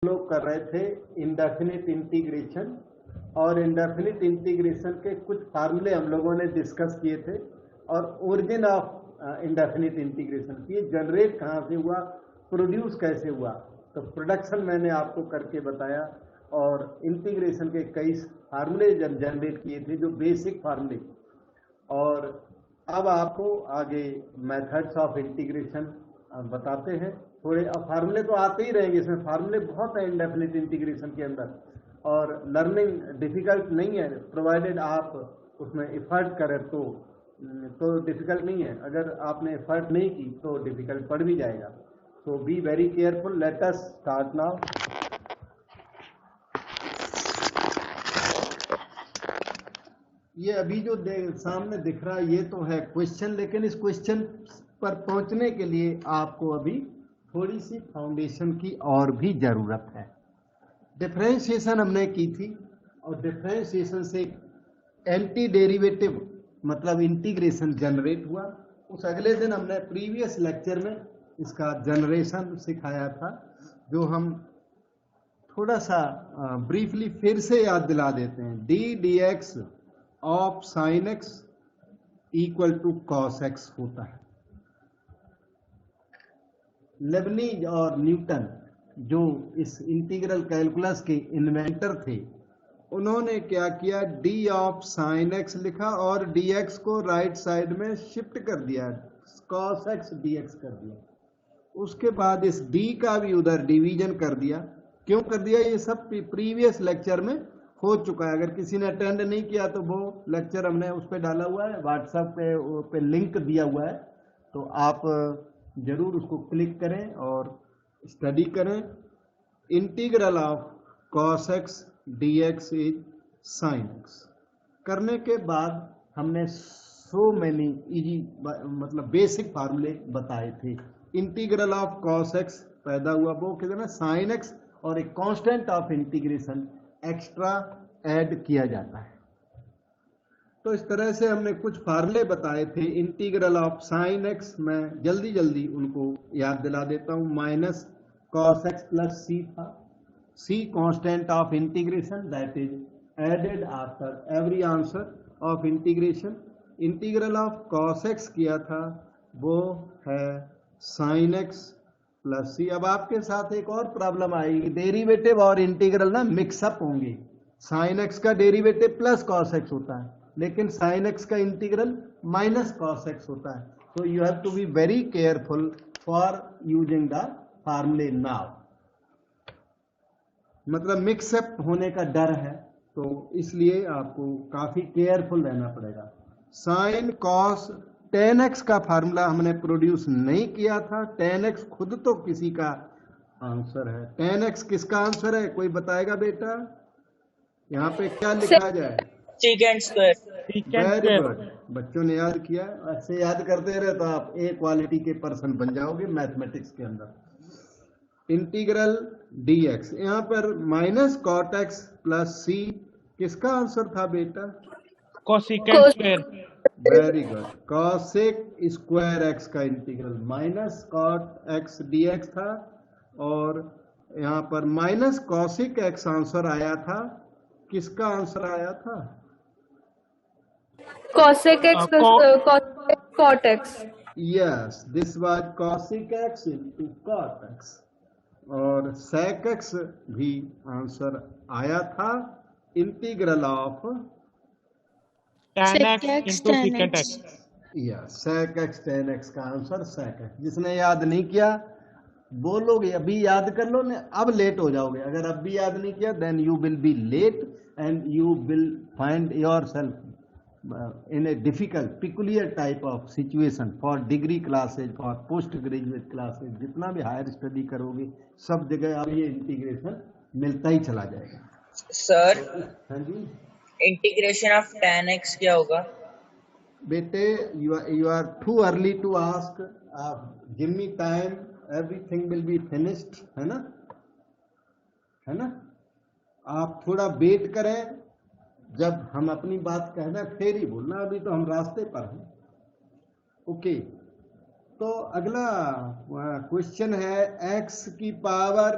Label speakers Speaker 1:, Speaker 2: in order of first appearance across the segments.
Speaker 1: लोग कर रहे थे इंडेफिनिट इंटीग्रेशन, और इंडेफिनिट इंटीग्रेशन के कुछ फार्मूले हम लोगों ने डिस्कस किए थे, और ओरिजिन ऑफ इंडेफिनिट इंटीग्रेशन की जनरेट कहाँ से हुआ, प्रोड्यूस कैसे हुआ। तो प्रोडक्शन मैंने आपको करके बताया, और इंटीग्रेशन के कई फार्मूले जब जनरेट किए थे, जो बेसिक फार्मूले। और अब आपको आगे मेथड्स ऑफ इंटीग्रेशन बताते हैं। थोड़े फार्मूले तो आते ही रहेंगे, इसमें फार्मूले बहुत है इंडेफिनिट इंटीग्रेशन के अंदर, और लर्निंग डिफिकल्ट नहीं है, प्रोवाइडेड आप उसमें एफर्ट करें तो डिफिकल्ट नहीं है। अगर आपने एफर्ट नहीं की तो डिफिकल्ट पड़ भी जाएगा। So be very careful. Let us start now. ये अभी जो सामने दिख रहा है ये तो है क्वेश्चन, लेकिन इस क्वेश्चन पर पहुंचने के लिए आपको अभी थोड़ी सी फाउंडेशन की और भी जरूरत है। डिफरेंशिएशन हमने की थी, और डिफरेंशिएशन से एंटी डेरिवेटिव मतलब इंटीग्रेशन जनरेट हुआ। उस अगले दिन हमने प्रीवियस लेक्चर में इसका जनरेशन सिखाया था, जो हम थोड़ा सा ब्रीफली फिर से याद दिला देते हैं। D d x of sine x equal to cos x होता है। लेबनीज और न्यूटन जो इस इंटीग्रल कैलकुलस के इन्वेंटर थे, उन्होंने क्या किया, डी ऑफ साइन एक्स लिखा और डी एक्स को राइट साइड में शिफ्ट कर दिया, कॉस एक्स डी एक्स कर दिया। उसके बाद इस डी का भी उधर डिवीजन कर दिया। क्यों कर दिया, ये सब प्रीवियस लेक्चर में हो चुका है। अगर किसी ने अटेंड नहीं किया तो वो लेक्चर हमने उस पर डाला हुआ है, व्हाट्सएप पे लिंक दिया हुआ है, तो आप जरूर उसको क्लिक करें और स्टडी करें। Integral of cos x d x is sine x करने के बाद हमने सो मैनी इजी मतलब बेसिक फार्मूले बताए थे। इंटीग्रल ऑफ कॉस एक्स पैदा हुआ, वो कितना, साइन एक्स, और एक constant of integration extra add किया जाता है। तो इस तरह से हमने कुछ फार्मूले बताए थे। इंटीग्रल ऑफ साइन एक्स, मैं जल्दी जल्दी उनको याद दिला देता हूं। माइनस कॉस एक्स प्लस सी था, C constant of integration that is added after every answer of integration. Integral of cos x किया था, वो है साइन एक्स प्लस सी। अब आपके साथ एक और प्रॉब्लम आएगी, डेरिवेटिव और इंटीग्रल ना मिक्सअप होंगे। साइन एक्स का डेरिवेटिव प्लस कॉस एक्स होता है, लेकिन साइन एक्स का इंटीग्रल माइनस कॉस एक्स होता है। तो you have to be very careful for using the फार्मूले नाउ। मतलब मिक्सअप होने का डर है, तो इसलिए आपको काफी केयरफुल रहना पड़ेगा। साइन कॉस टेन एक्स का फार्मूला हमने प्रोड्यूस नहीं किया था। टेन एक्स खुद तो किसी का आंसर है। टेन एक्स किसका आंसर है, कोई बताएगा बेटा? यहाँ पे क्या लिखा जाए?
Speaker 2: Second square.
Speaker 1: वेरी गुड, बच्चों ने याद किया। ऐसे याद करते रहे तो आप ए क्वालिटी के पर्सन बन जाओगे मैथमेटिक्स के अंदर। इंटीग्रल डी एक्स, यहाँ पर minus cot x plus C किसका आंसर था बेटा?
Speaker 3: Cosecant square.
Speaker 1: Very good, cosec square x का integral minus cot x d x था, और यहाँ पर माइनस कॉसिक एक्स आंसर आया था। किसका आंसर आया था?
Speaker 4: Cosec x plus cot x.
Speaker 1: Yes, this was cosec x into cot x, और sec x भी आंसर आया था। Integral of
Speaker 3: tan x into secant x।
Speaker 1: या sec x tan x का आंसर sec x। जिसने याद नहीं किया बोलोगे अभी याद कर लो, ने अब लेट हो जाओगे। अगर अब भी याद नहीं किया then you will be late and you will find yourself in a difficult peculiar type of situation for degree classes, for post graduate classes। जितना भी हायर स्टडी करोगे सब जगह अब ये इंटीग्रेशन मिलता ही चला जाएगा।
Speaker 2: सर,
Speaker 1: हाँ जी,
Speaker 2: इंटीग्रेशन ऑफ tan x क्या होगा?
Speaker 1: बेटे you are too early to ask, give me time, everything will be finished, है ना, है ना। आप थोड़ा वेट करें, जब हम अपनी बात कहना फिर ही बोलना, अभी तो हम रास्ते पर हैं। ओके, तो अगला क्वेश्चन है x की पावर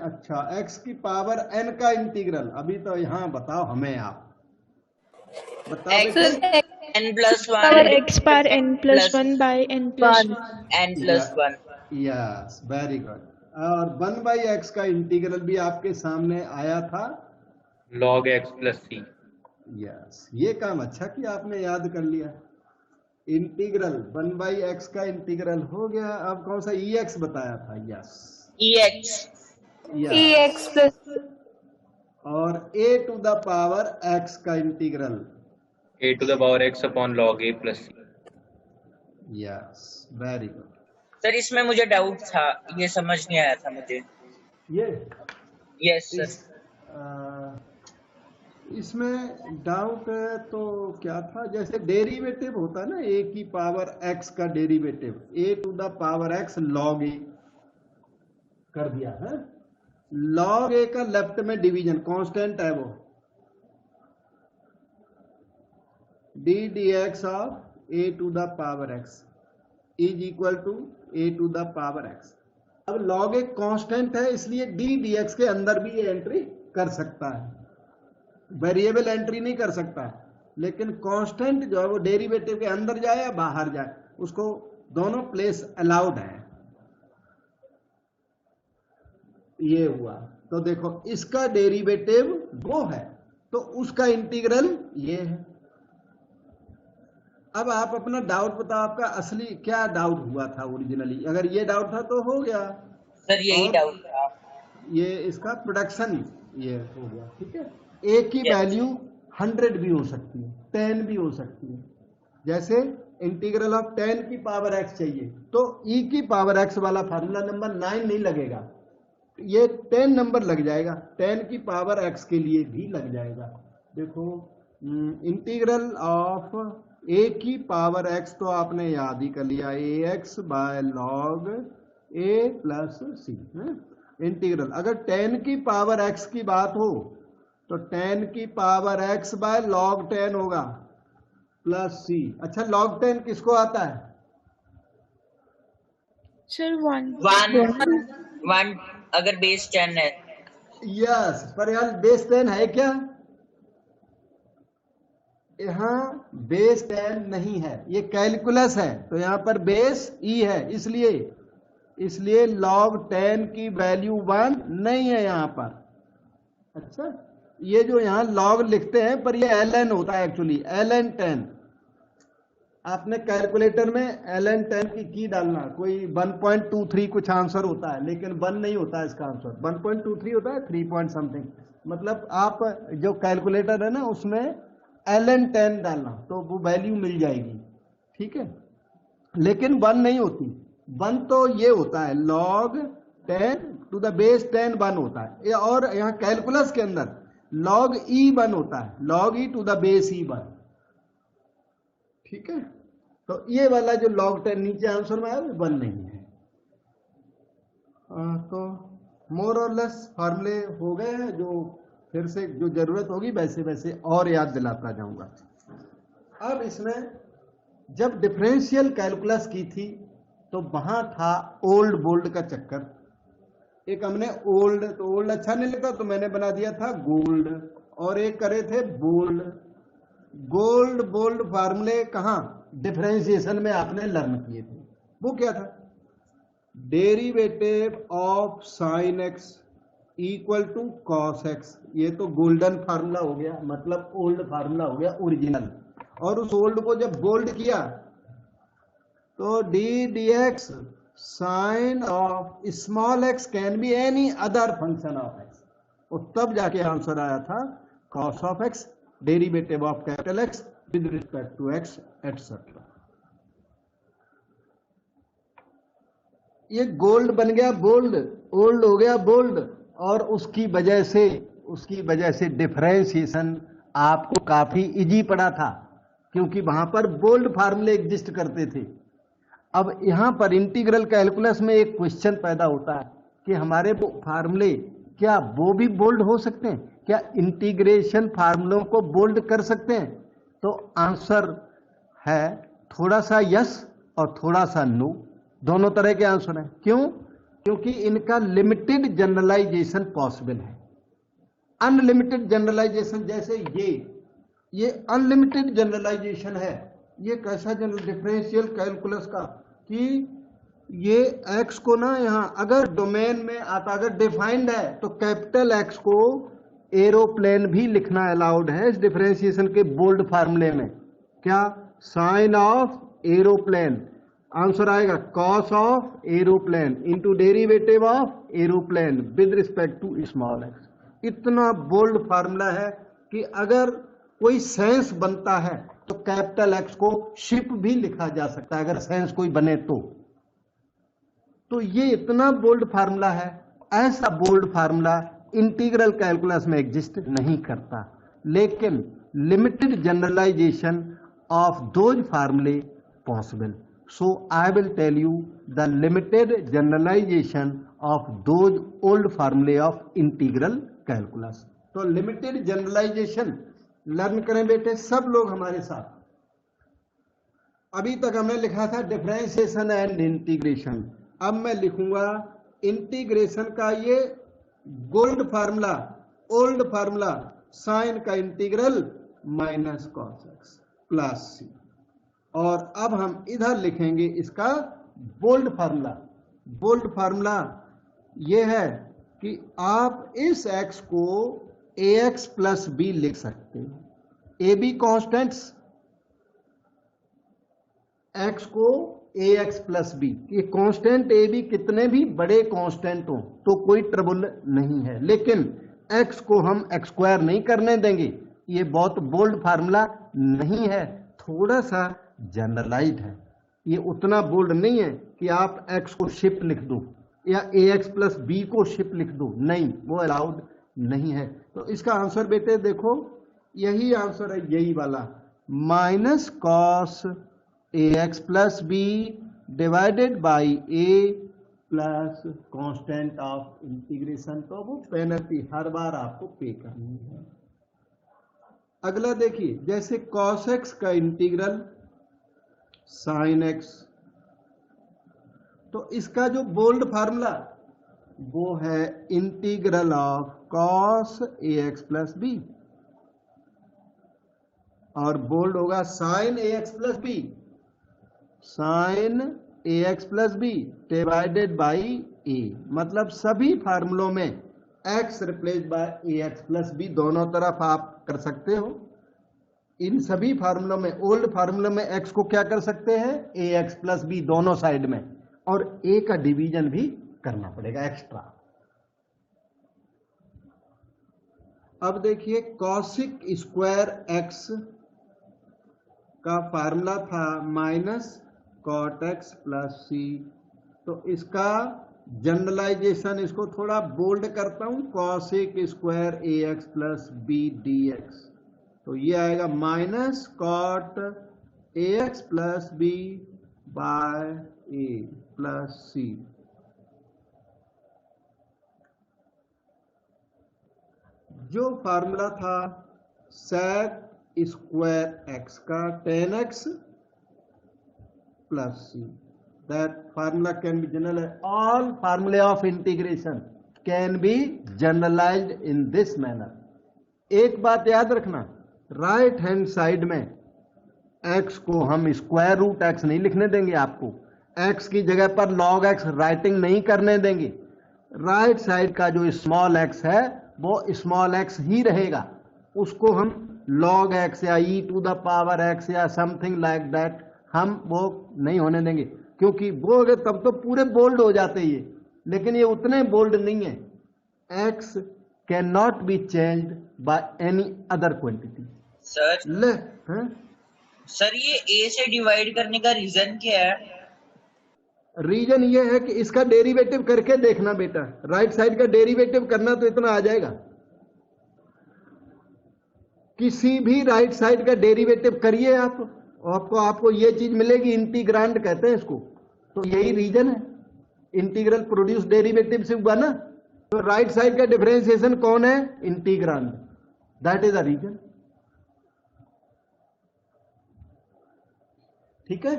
Speaker 1: अच्छा x की पावर n का इंटीग्रल। अभी तो यहाँ बताओ हमें, आप बताओ
Speaker 2: X
Speaker 1: बेटे।
Speaker 2: n plus
Speaker 4: Power
Speaker 2: 1
Speaker 4: x power n plus
Speaker 2: plus
Speaker 4: 1 by n plus 1.
Speaker 2: n plus 1.
Speaker 1: Yes, very good. और 1/x का इंटीग्रल भी आपके सामने आया था,
Speaker 5: log x plus c।
Speaker 1: Yes, ये काम अच्छा किया आपने याद कर लिया। इंटीग्रल 1/x का इंटीग्रल हो गया। अब कौन सा ex बताया था? यस,
Speaker 2: Ex
Speaker 4: Ex plus
Speaker 1: और a to the power x का integral,
Speaker 5: a to the power x upon log a plus c।
Speaker 1: Yes, very good.
Speaker 2: Sir इसमें मुझे डाउट था, ये समझ नहीं आया था मुझे।
Speaker 1: ये
Speaker 2: यस सर।
Speaker 1: इसमें डाउट तो क्या था, जैसे डेरिवेटिव होता है ना, a की पावर x का derivative, a to the power x log a कर दिया है। log a का लेफ्ट में डिवीजन कांस्टेंट है, वो d dx of a to the power x is equal to a to the power x। अब log a constant है, इसलिए d dx के अंदर भी ये एंट्री कर सकता है, वेरिएबल एंट्री नहीं कर सकता, लेकिन कांस्टेंट जो है वो डेरिवेटिव के अंदर जाए या बाहर जाए, उसको दोनों प्लेस अलाउड है। ये हुआ, तो देखो इसका डेरिवेटिव वो है, तो उसका इंटीग्रल ये है। अब आप अपना डाउट बताओ, आपका असली क्या डाउट हुआ था ओरिजिनली? अगर ये डाउट था तो हो गया
Speaker 2: सर यही
Speaker 1: और
Speaker 2: डाउट था।
Speaker 1: ये इसका प्रोडक्शन ये हो गया, ठीक है। a की वैल्यू 100 भी हो सकती है, 10 भी हो सकती है। जैसे इंटीग्रल ऑफ 10 की पावर x चाहिए, तो e की पावर x वाला फार्मूला नंबर 9 नहीं लगेगा, ये 10 नंबर लग जाएगा, 10 की पावर x के लिए भी लग जाएगा। देखो इंटीग्रल ऑफ a की पावर x तो आपने याद ही कर लिया, ax by log a plus C. Integral अगर 10 की पावर x की बात हो तो 10 की पावर x बाय log 10 होगा प्लस सी। अच्छा, log 10 किसको आता है?
Speaker 4: sir 1.
Speaker 2: 1 अगर बेस 10 है।
Speaker 1: यस, पर यार बेस 10 है क्या? यहाँ बेस 10 नहीं है, ये कैलकुलस है, तो यहाँ पर बेस ई है, इसलिए log 10 की वैल्यू 1 नहीं है यहाँ पर। अच्छा, ये जो यहाँ log लिखते हैं पर ये ln होता है एक्चुअली, ln 10। आपने कैलकुलेटर में ln 10 की डालना, कोई 1.23 कुछ आंसर होता है, लेकिन 1 नहीं होता है इसका आंसर, 1.23 होता है, 3 पॉइंट समथिंग। मतलब आप जो कैलकुलेटर है ना उसमें ln 10 डालना तो वो वैल्यू मिल जाएगी, ठीक है। लेकिन 1 नहीं होती, 1 तो ये होता है log 10 टू द बेस 10 1 होता है, और यहाँ कैलकुलस के अंदर log e 1 होता है, log e to the base e 1, ठीक है। तो ये वाला जो log 10 नीचे आंसर में आया वो 1 नहीं है। तो मोर और लेस फार्मूले हो गए हैं, जो फिर से जो जरूरत होगी वैसे वैसे और याद दिलाता जाऊंगा। अब इसमें जब डिफरेंशियल कैलकुलस की थी तो वहां था ओल्ड बोल्ड का चक्कर। एक हमने ओल्ड, तो ओल्ड अच्छा नहीं लगता तो मैंने बना दिया था गोल्ड, और एक करे थे बोल्ड। गोल्ड बोल्ड फार्मूले कहाँ डिफरेंशिएशन में आपने लर्न किए थे, वो क्या था? Derivative of sine x equal to cos x, ये तो गोल्डन फार्मूला हो गया, मतलब ओल्ड फार्मूला हो गया ओरिजिनल। और उस ओल्ड को जब बोल्ड किया तो d d x sine of small x can be any other function of x, और तब जाके आंसर आया था cos of x derivative of capital x with respect to x etcetera. ये गोल्ड बन गया बोल्ड, ओल्ड हो गया बोल्ड, और उसकी वजह से डिफरेंशिएशन आपको काफी इजी पड़ा था, क्योंकि वहां पर बोल्ड फार्मूले एग्जिस्ट करते थे। अब यहां पर इंटीग्रल कैलकुलस में एक क्वेश्चन पैदा होता है कि हमारे वो फार्मूले क्या वो भी बोल्ड हो सकते हैं? क्या इंटीग्रेशन फार्मूलों को बोल्ड कर सकते हैं? तो आंसर है थोड़ा सा यस और थोड़ा सा नो। दोनों तरह के आंसर हैं। क्यों? क्योंकि इनका लिमिटेड जनरलाइजेशन पॉसिबल है। अनलिमिटेड जनरलाइजेशन जैसे ये अनलिमिटेड जनरलाइजेशन है। ये कैसा जनरल डिफरेंशियल कैलकुलस का कि ये x को ना यहां अगर डोमेन में आता, अगर डिफाइंड है तो कैपिटल x को एरोप्लेन भी लिखना अलाउड है इस डिफरेंशिएशन के बोल्ड फार्मूले में। क्या? साइन ऑफ एरोप्लेन, आंसर आएगा cos of aeroplane into derivative of aeroplane with respect to small x. इतना बोल्ड फार्मूला है कि अगर कोई सेंस बनता है तो कैपिटल एक्स को शिप भी लिखा जा सकता है अगर सेंस कोई बने तो ये इतना बोल्ड फार्मूला है। ऐसा बोल्ड फार्मूला इंटीग्रल कैलकुलस में एग्जिस्ट नहीं करता, लेकिन लिमिटेड जनरलाइजेशन ऑफ दोज फार्मूले possible. So I will tell you the limited generalisation of those old फार्मूले ऑफ इंटीग्रल कैलकुलस। तो लिमिटेड जनरलाइजेशन लर्न करें बेटे सब लोग हमारे साथ। अभी तक हमने लिखा था डिफरेंशिएशन एंड इंटीग्रेशन, अब मैं लिखूंगा इंटीग्रेशन का ये gold formula, old formula, sine का integral minus cos x plus सी। और अब हम इधर लिखेंगे इसका बोल्ड फार्मूला। बोल्ड फार्मूला ये है कि आप इस x को ax प्लस बी लिख सकते हैं। ए बी कॉन्स्टेंट्स, x को ax प्लस बी, ये कांस्टेंट ए बी कितने भी बड़े कांस्टेंट हो तो कोई ट्रबल नहीं है, लेकिन x को हम x स्क्वायर नहीं करने देंगे। ये बहुत बोल्ड फार्मूला नहीं है, थोड़ा सा जनरलाइज्ड है। ये उतना बोल्ड नहीं है कि आप x को शिप लिख दो या ax प्लस बी को शिप लिख दो, नहीं, वो अलाउड नहीं है। तो इसका आंसर बेटे देखो, यही आंसर है, यही वाला minus cos ax plus b divided by a plus constant of integration. तो वो पेनल्टी हर बार आपको पे करनी है। अगला देखिए, जैसे cos x का इंटीग्रल sin x, तो इसका जो बोल्ड फार्मूला वो है integral of cos ax plus b, और बोल्ड होगा sin ax plus b, sin ax plus b divided by a। मतलब सभी फार्मूलों में x replace by ax plus b दोनों तरफ आप कर सकते हो। इन सभी फार्मूलों में, ओल्ड फार्मूलों में x को क्या कर सकते हैं, ax प्लस बी दोनों साइड में, और a का डिवीजन भी करना पड़ेगा एक्स्ट्रा। अब देखिए कॉसिक स्क्वायर x का फार्मूला था माइनस कॉट एक्स प्लस सी। तो इसका जनरलाइजेशन, इसको थोड़ा बोल्ड करता हूं, cosec square a x plus b d x. तो ये आएगा minus cot a x plus b by a plus C. जो फार्मूला था सेक स्क्वायर एक्स का tan x plus C, that formula can be generalized. All formula of integration can be generalized in this manner. एक बात याद रखना, right hand side में x को हम स्क्वायर रूट x नहीं लिखने देंगे, आपको x की जगह पर log x राइटिंग नहीं करने देंगे। राइट साइड का जो स्मॉल x है वो स्मॉल x ही रहेगा, उसको हम log x या e to the power x या समथिंग लाइक दैट हम वो नहीं होने देंगे, क्योंकि वो अगर तब तो पूरे बोल्ड हो जाते ये, लेकिन ये उतने बोल्ड नहीं है। x can not be changed by any other quantity.
Speaker 2: Sir ये a से डिवाइड करने का रीजन क्या है?
Speaker 1: रीजन ये है कि इसका डेरिवेटिव करके देखना बेटा, राइट साइड का डेरिवेटिव करना तो इतना आ जाएगा। किसी भी राइट साइड का डेरिवेटिव करिए आप, आपको ये चीज मिलेगी, इंटीग्रांड कहते हैं इसको। तो यही रीजन है, इंटीग्रल प्रोड्यूस डेरिवेटिव से हुआ ना, तो राइट साइड का डिफरेंशिएशन कौन है, integrand, that is a reason. ठीक है।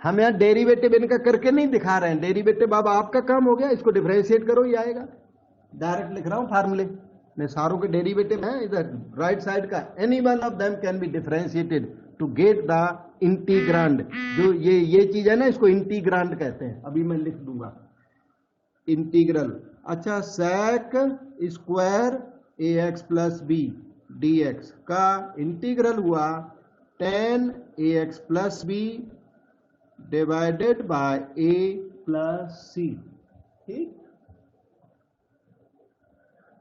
Speaker 1: हम यहाँ डेरिवेटिव इनका करके नहीं दिखा रहे हैं, डेरिवेटिव अब आपका काम हो गया, इसको डिफरेंशिएट करो, ये आएगा। डायरेक्ट लिख रहा हूँ फार्मूले में, सारों के डेरिवेटिव हैं इधर राइट साइड का, any one of them can be differentiated to get the integrand. जो ये चीज है ना, इसको इंटीग्रांड कहते हैं, अभी मैं लिख दूंगा इंटीग्रल। अच्छा, sec square ax plus b dx का इंटीग्रल हुआ tan ax plus b divided by a plus C. ठीक,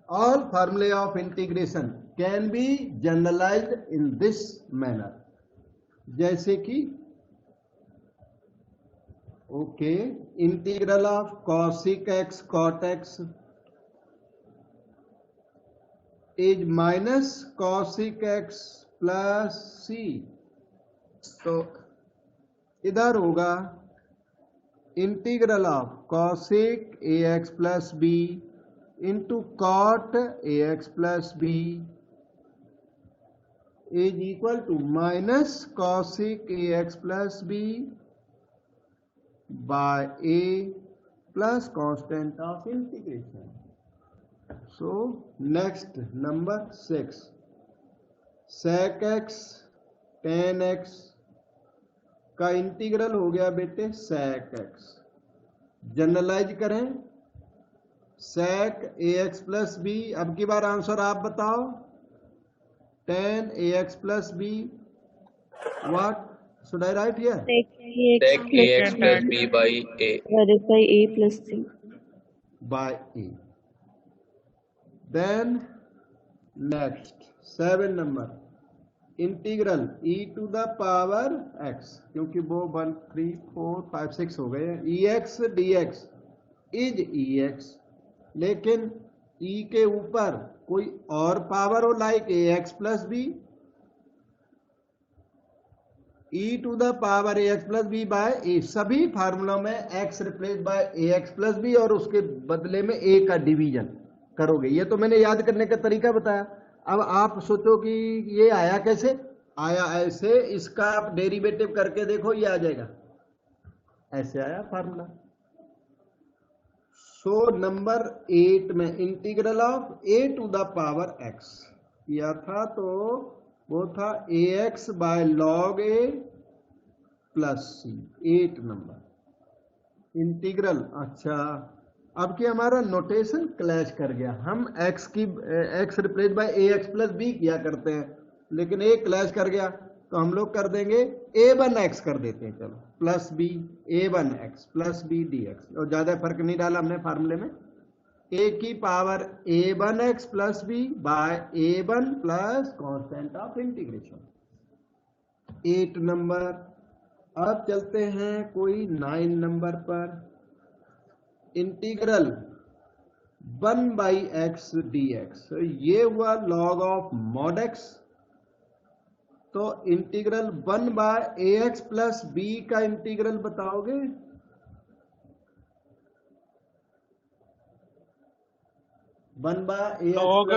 Speaker 1: ऑल फॉर्मूले of integration can be generalised in this manner, जैसे कि okay, integral of cosec x cot x is minus cosec x plus सी। तो इधर होगा integral of cosec ax plus b into cot ax plus b is equal to minus cosec ax plus b by a plus constant of integration. So next number 6, sec x tan x का integral हो गया बेटे sec x। Generalise करें sec ax plus b, अब की बार answer आप बताओ, tan ax plus b, what should I write here?
Speaker 5: Sec ax plus b by a.
Speaker 4: Divided by a plus c.
Speaker 1: By a. Then next 7 number, integral e to the power x, क्योंकि वो 1 3 4 5 6 हो गए, ex dx is ex, लेकिन e के ऊपर कोई और power हो like ax plus b, e to the power ax plus b by a. सभी फार्मूला में x replace by ax plus b और उसके बदले में a का डिवीजन करोगे। ये तो मैंने याद करने का तरीका बताया। अब आप सोचो कि ये आया कैसे, आया ऐसे, इसका आप डेरिवेटिव करके देखो, ये आ जाएगा, ऐसे आया फार्मूला। सो नंबर 8 में integral of a to the power x किया था, तो वो था ax by log a plus C, 8 number integral. अच्छा, अब कि हमारा नोटेशन क्लैश कर गया, हम x replace by ax plus b किया करते हैं, लेकिन a क्लैश कर गया, तो हम लोग कर देंगे a1x कर देते हैं, चलो plus b a1x plus b dx, और ज्यादा फर्क नहीं डाला हमने फार्मूले में, a की power a1x plus b by a1 plus constant of integration. 8 number. अब चलते हैं कोई 9 नंबर पर, इंटीग्रल 1 बाई एक्स dx, ये हुआ log ऑफ mod x, तो integral 1 by ax plus b का इंटीग्रल बताओगे? One by
Speaker 3: log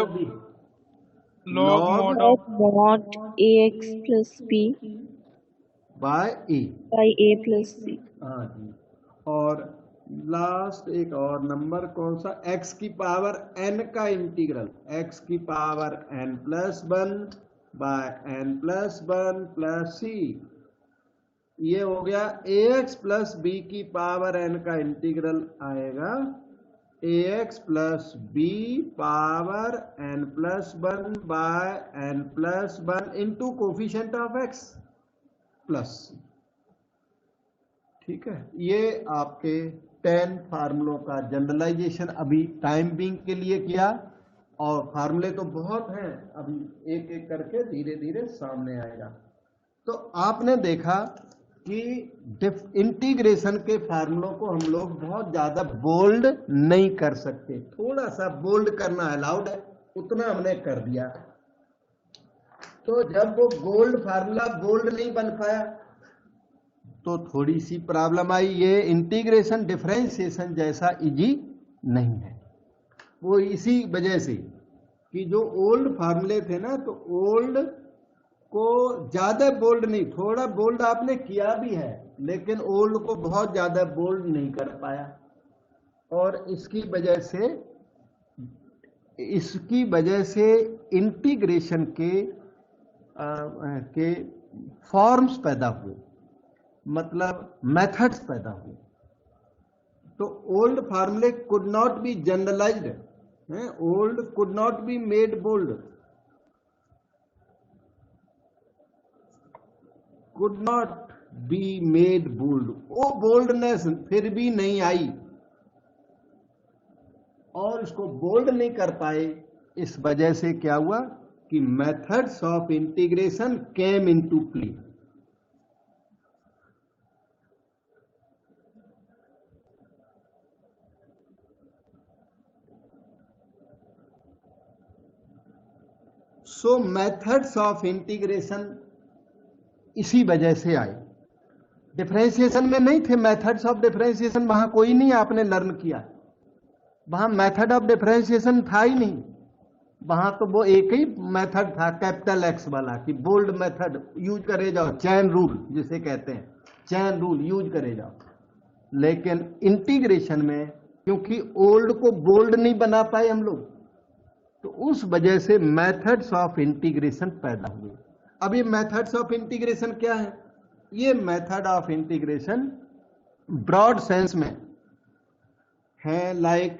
Speaker 4: mod ax plus b
Speaker 1: by a,
Speaker 4: by a plus c.
Speaker 1: हाँ जी। और लास्ट एक और नंबर कौन सा, x की पावर n का इंटीग्रल, x की power n plus 1 by n plus 1 plus c, ये हो गया ax प्लस b की पावर n का इंटीग्रल आएगा ax plus b power n plus 1 by n plus 1 into coefficient of x plus c। ठीक है, ये आपके 10 फार्मूलों का जनरलाइजेशन अभी टाइम बीइंग के लिए किया, और फार्मूले तो बहुत हैं, अभी एक एक करके धीरे धीरे सामने आएगा। तो आपने देखा कि इंटीग्रेशन के फार्मूलों को हम लोग बहुत ज्यादा बोल्ड नहीं कर सकते, थोड़ा सा बोल्ड करना अलाउड है, उतना हमने कर दिया। तो जब वो गोल्ड फार्मूला बोल्ड नहीं बन पाया तो थोड़ी सी प्रॉब्लम आई। ये इंटीग्रेशन डिफरेंशिएशन जैसा इजी नहीं है, वो इसी वजह से कि जो ओल्ड फार्मूले थे ना, तो ओल्ड को ज्यादा बोल्ड नहीं, थोड़ा बोल्ड आपने किया भी है, लेकिन ओल्ड को बहुत ज्यादा बोल्ड नहीं कर पाया, और इसकी वजह से इंटीग्रेशन के फॉर्म्स पैदा हुए, मतलब मेथड्स पैदा हुए। तो ओल्ड फार्मूले could not be generalised, old could not be made bold, could not be made bold, वो बोल्डनेस फिर भी नहीं आई और इसको बोल्ड नहीं कर पाए। इस वजह से क्या हुआ कि methods of integration came into play. So methods of integration इसी वजह से आए। डिफरेंशिएशन में नहीं थे मेथड्स ऑफ डिफरेंशिएशन, वहां कोई नहीं आपने लर्न किया, वहां मेथड ऑफ डिफरेंशिएशन था ही नहीं, वहां तो वो एक ही मेथड था कैपिटल एक्स वाला कि बोल्ड मेथड यूज करे जाओ, चैन रूल जिसे कहते हैं, चैन रूल यूज करे जाओ। लेकिन इंटीग्रेशन में क्योंकि ओल्ड को बोल्ड नहीं बना पाए हम लोग, तो उस वजह से मेथड्स ऑफ इंटीग्रेशन पैदा हुए। अब ये मेथड्स ऑफ इंटीग्रेशन क्या है? ये method of integration broad sense में है, like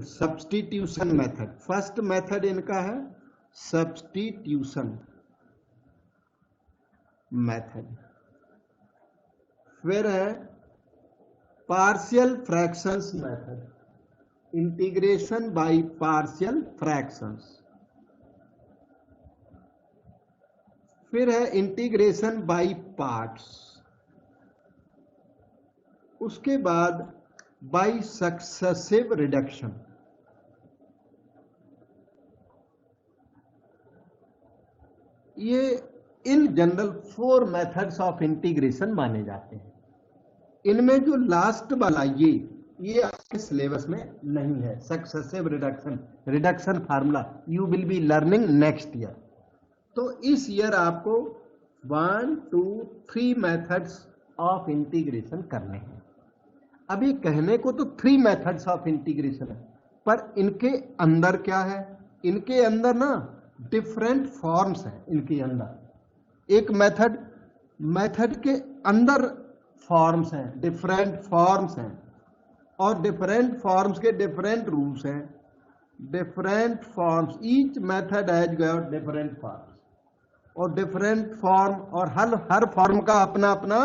Speaker 1: substitution method. First method इनका है सब्स्टिट्यूशन मेथड, फिर है partial fractions method, integration by partial fractions, फिर है इंटीग्रेशन बाय पार्ट्स, उसके बाद बाय सक्सेसिव रिडक्शन। ये in general 4 methods of integration माने जाते हैं। इनमें जो लास्ट वाला ये आपके सिलेबस में नहीं है, successive reduction formula you will be learning next year. तो इस ईयर आपको 1, 2, 3 मेथड्स ऑफ इंटीग्रेशन करने हैं। अभी कहने को तो 3 मेथड्स ऑफ इंटीग्रेशन है, पर इनके अंदर क्या है? इनके अंदर ना डिफरेंट फॉर्म्स हैं। इनके अंदर एक मेथड के अंदर फॉर्म्स हैं, डिफरेंट फॉर्म्स हैं, और डिफरेंट फॉर्म्स के डिफरेंट रूल्स हैं। Different forms, each method has got different forms, और डिफरेंट फॉर्म, और हर फॉर्म का अपना अपना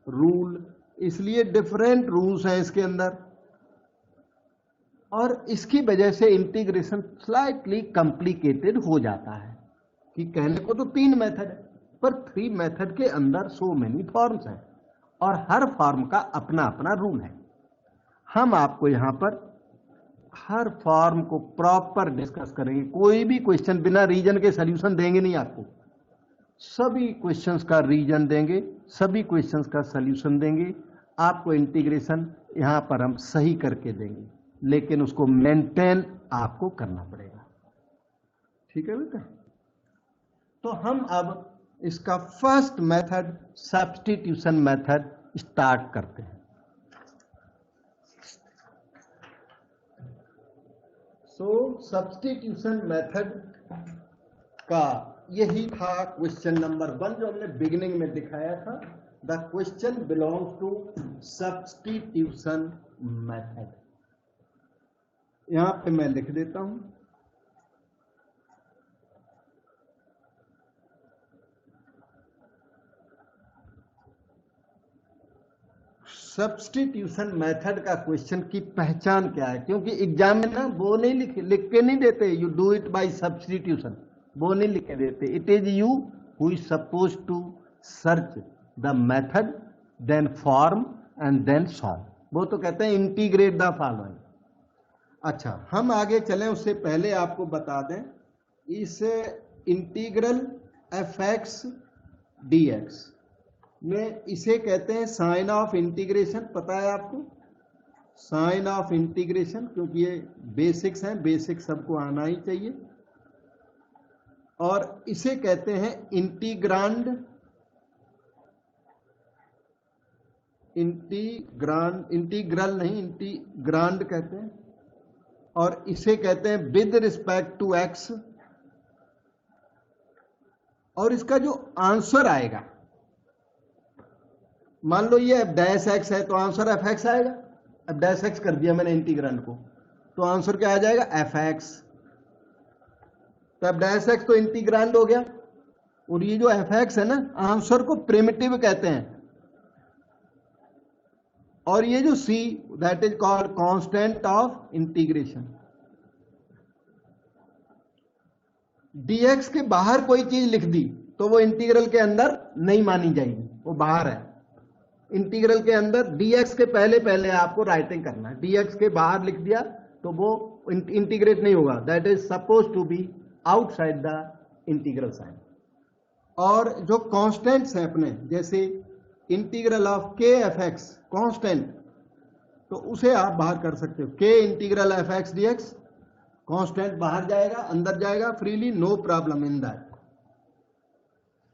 Speaker 1: रूल, इसलिए डिफरेंट रूल्स हैं इसके अंदर। और इसकी वजह से इंटीग्रेशन स्लाइटली कॉम्प्लिकेटेड हो जाता है कि कहने को तो 3 मेथड है, पर 3 मेथड के अंदर सो मेनी फॉर्म्स हैं, और हर फॉर्म का अपना अपना रूल है। हम आपको यहां पर हर फॉर्म को प्रॉपर डिस्कस करेंगे। कोई भी क्वेश्चन बिना रीजन के सॉल्यूशन देंगे नहीं आपको, सभी क्वेश्चंस का रीजन देंगे, सभी क्वेश्चंस का सॉल्यूशन देंगे। आपको इंटीग्रेशन यहां पर हम सही करके देंगे, लेकिन उसको मेंटेन आपको करना पड़ेगा। ठीक है बेटा? तो हम अब इसका first method substitution method start करते हैं। सो सब्स्टिट्यूशन मेथड का यही था क्वेश्चन नंबर 1 जो हमने बिगिनिंग में दिखाया था। The question belongs to substitution method. यहां पे मैं लिख देता हूं, सब्स्टिट्यूशन मेथड का क्वेश्चन की पहचान क्या है? क्योंकि एग्जाम में ना वो नहीं लिख के नहीं देते, you do it by substitution, वो नहीं लिख के देते। It is you who is suppose to search the method, then form and then solve. वो तो कहते हैं इंटीग्रेट द फॉलोइंग। अच्छा, हम आगे चलें उससे पहले आपको बता दें, इस इंटीग्रल fx dx में इसे कहते हैं साइन ऑफ इंटीग्रेशन। पता है आपको साइन ऑफ इंटीग्रेशन? क्योंकि ये बेसिक्स हैं, बेसिक सबको आना ही चाहिए। और इसे कहते हैं इंटीग्रांड, इंटीग्रल नहीं, इंटीग्रांड कहते हैं, और इसे कहते हैं विद रिस्पेक्ट टू एक्स। और इसका जो आंसर आएगा, मान लो ये एफ डैश एक्स है तो आंसर एफ एक्स आएगा। एफ डैश एक्स कर दिया मैंने इंटीग्रांड को, तो आंसर क्या आ जाएगा? F x. तो एफ डैश एक्स तो इंटीग्रांड हो गया, और ये जो एफ एक्स है ना, आंसर को प्रिमिटिव कहते हैं। और ये जो C, that is called constant of integration. dx के बाहर कोई चीज लिख दी तो वो इंटीग्रल के अंदर नहीं मानी जाएगी, वो बाहर है। इंटीग्रल के अंदर dx के पहले पहले आपको राइटिंग करना है। dx के बाहर लिख दिया तो वो इंटीग्रेट नहीं होगा, that is suppose to be outside the integral sign. और जो कांस्टेंट्स हैं अपने, जैसे integral of k f x constant, तो उसे आप बाहर कर सकते हो। K integral f x d x, constant बाहर जाएगा, अंदर जाएगा freely, no problem in that.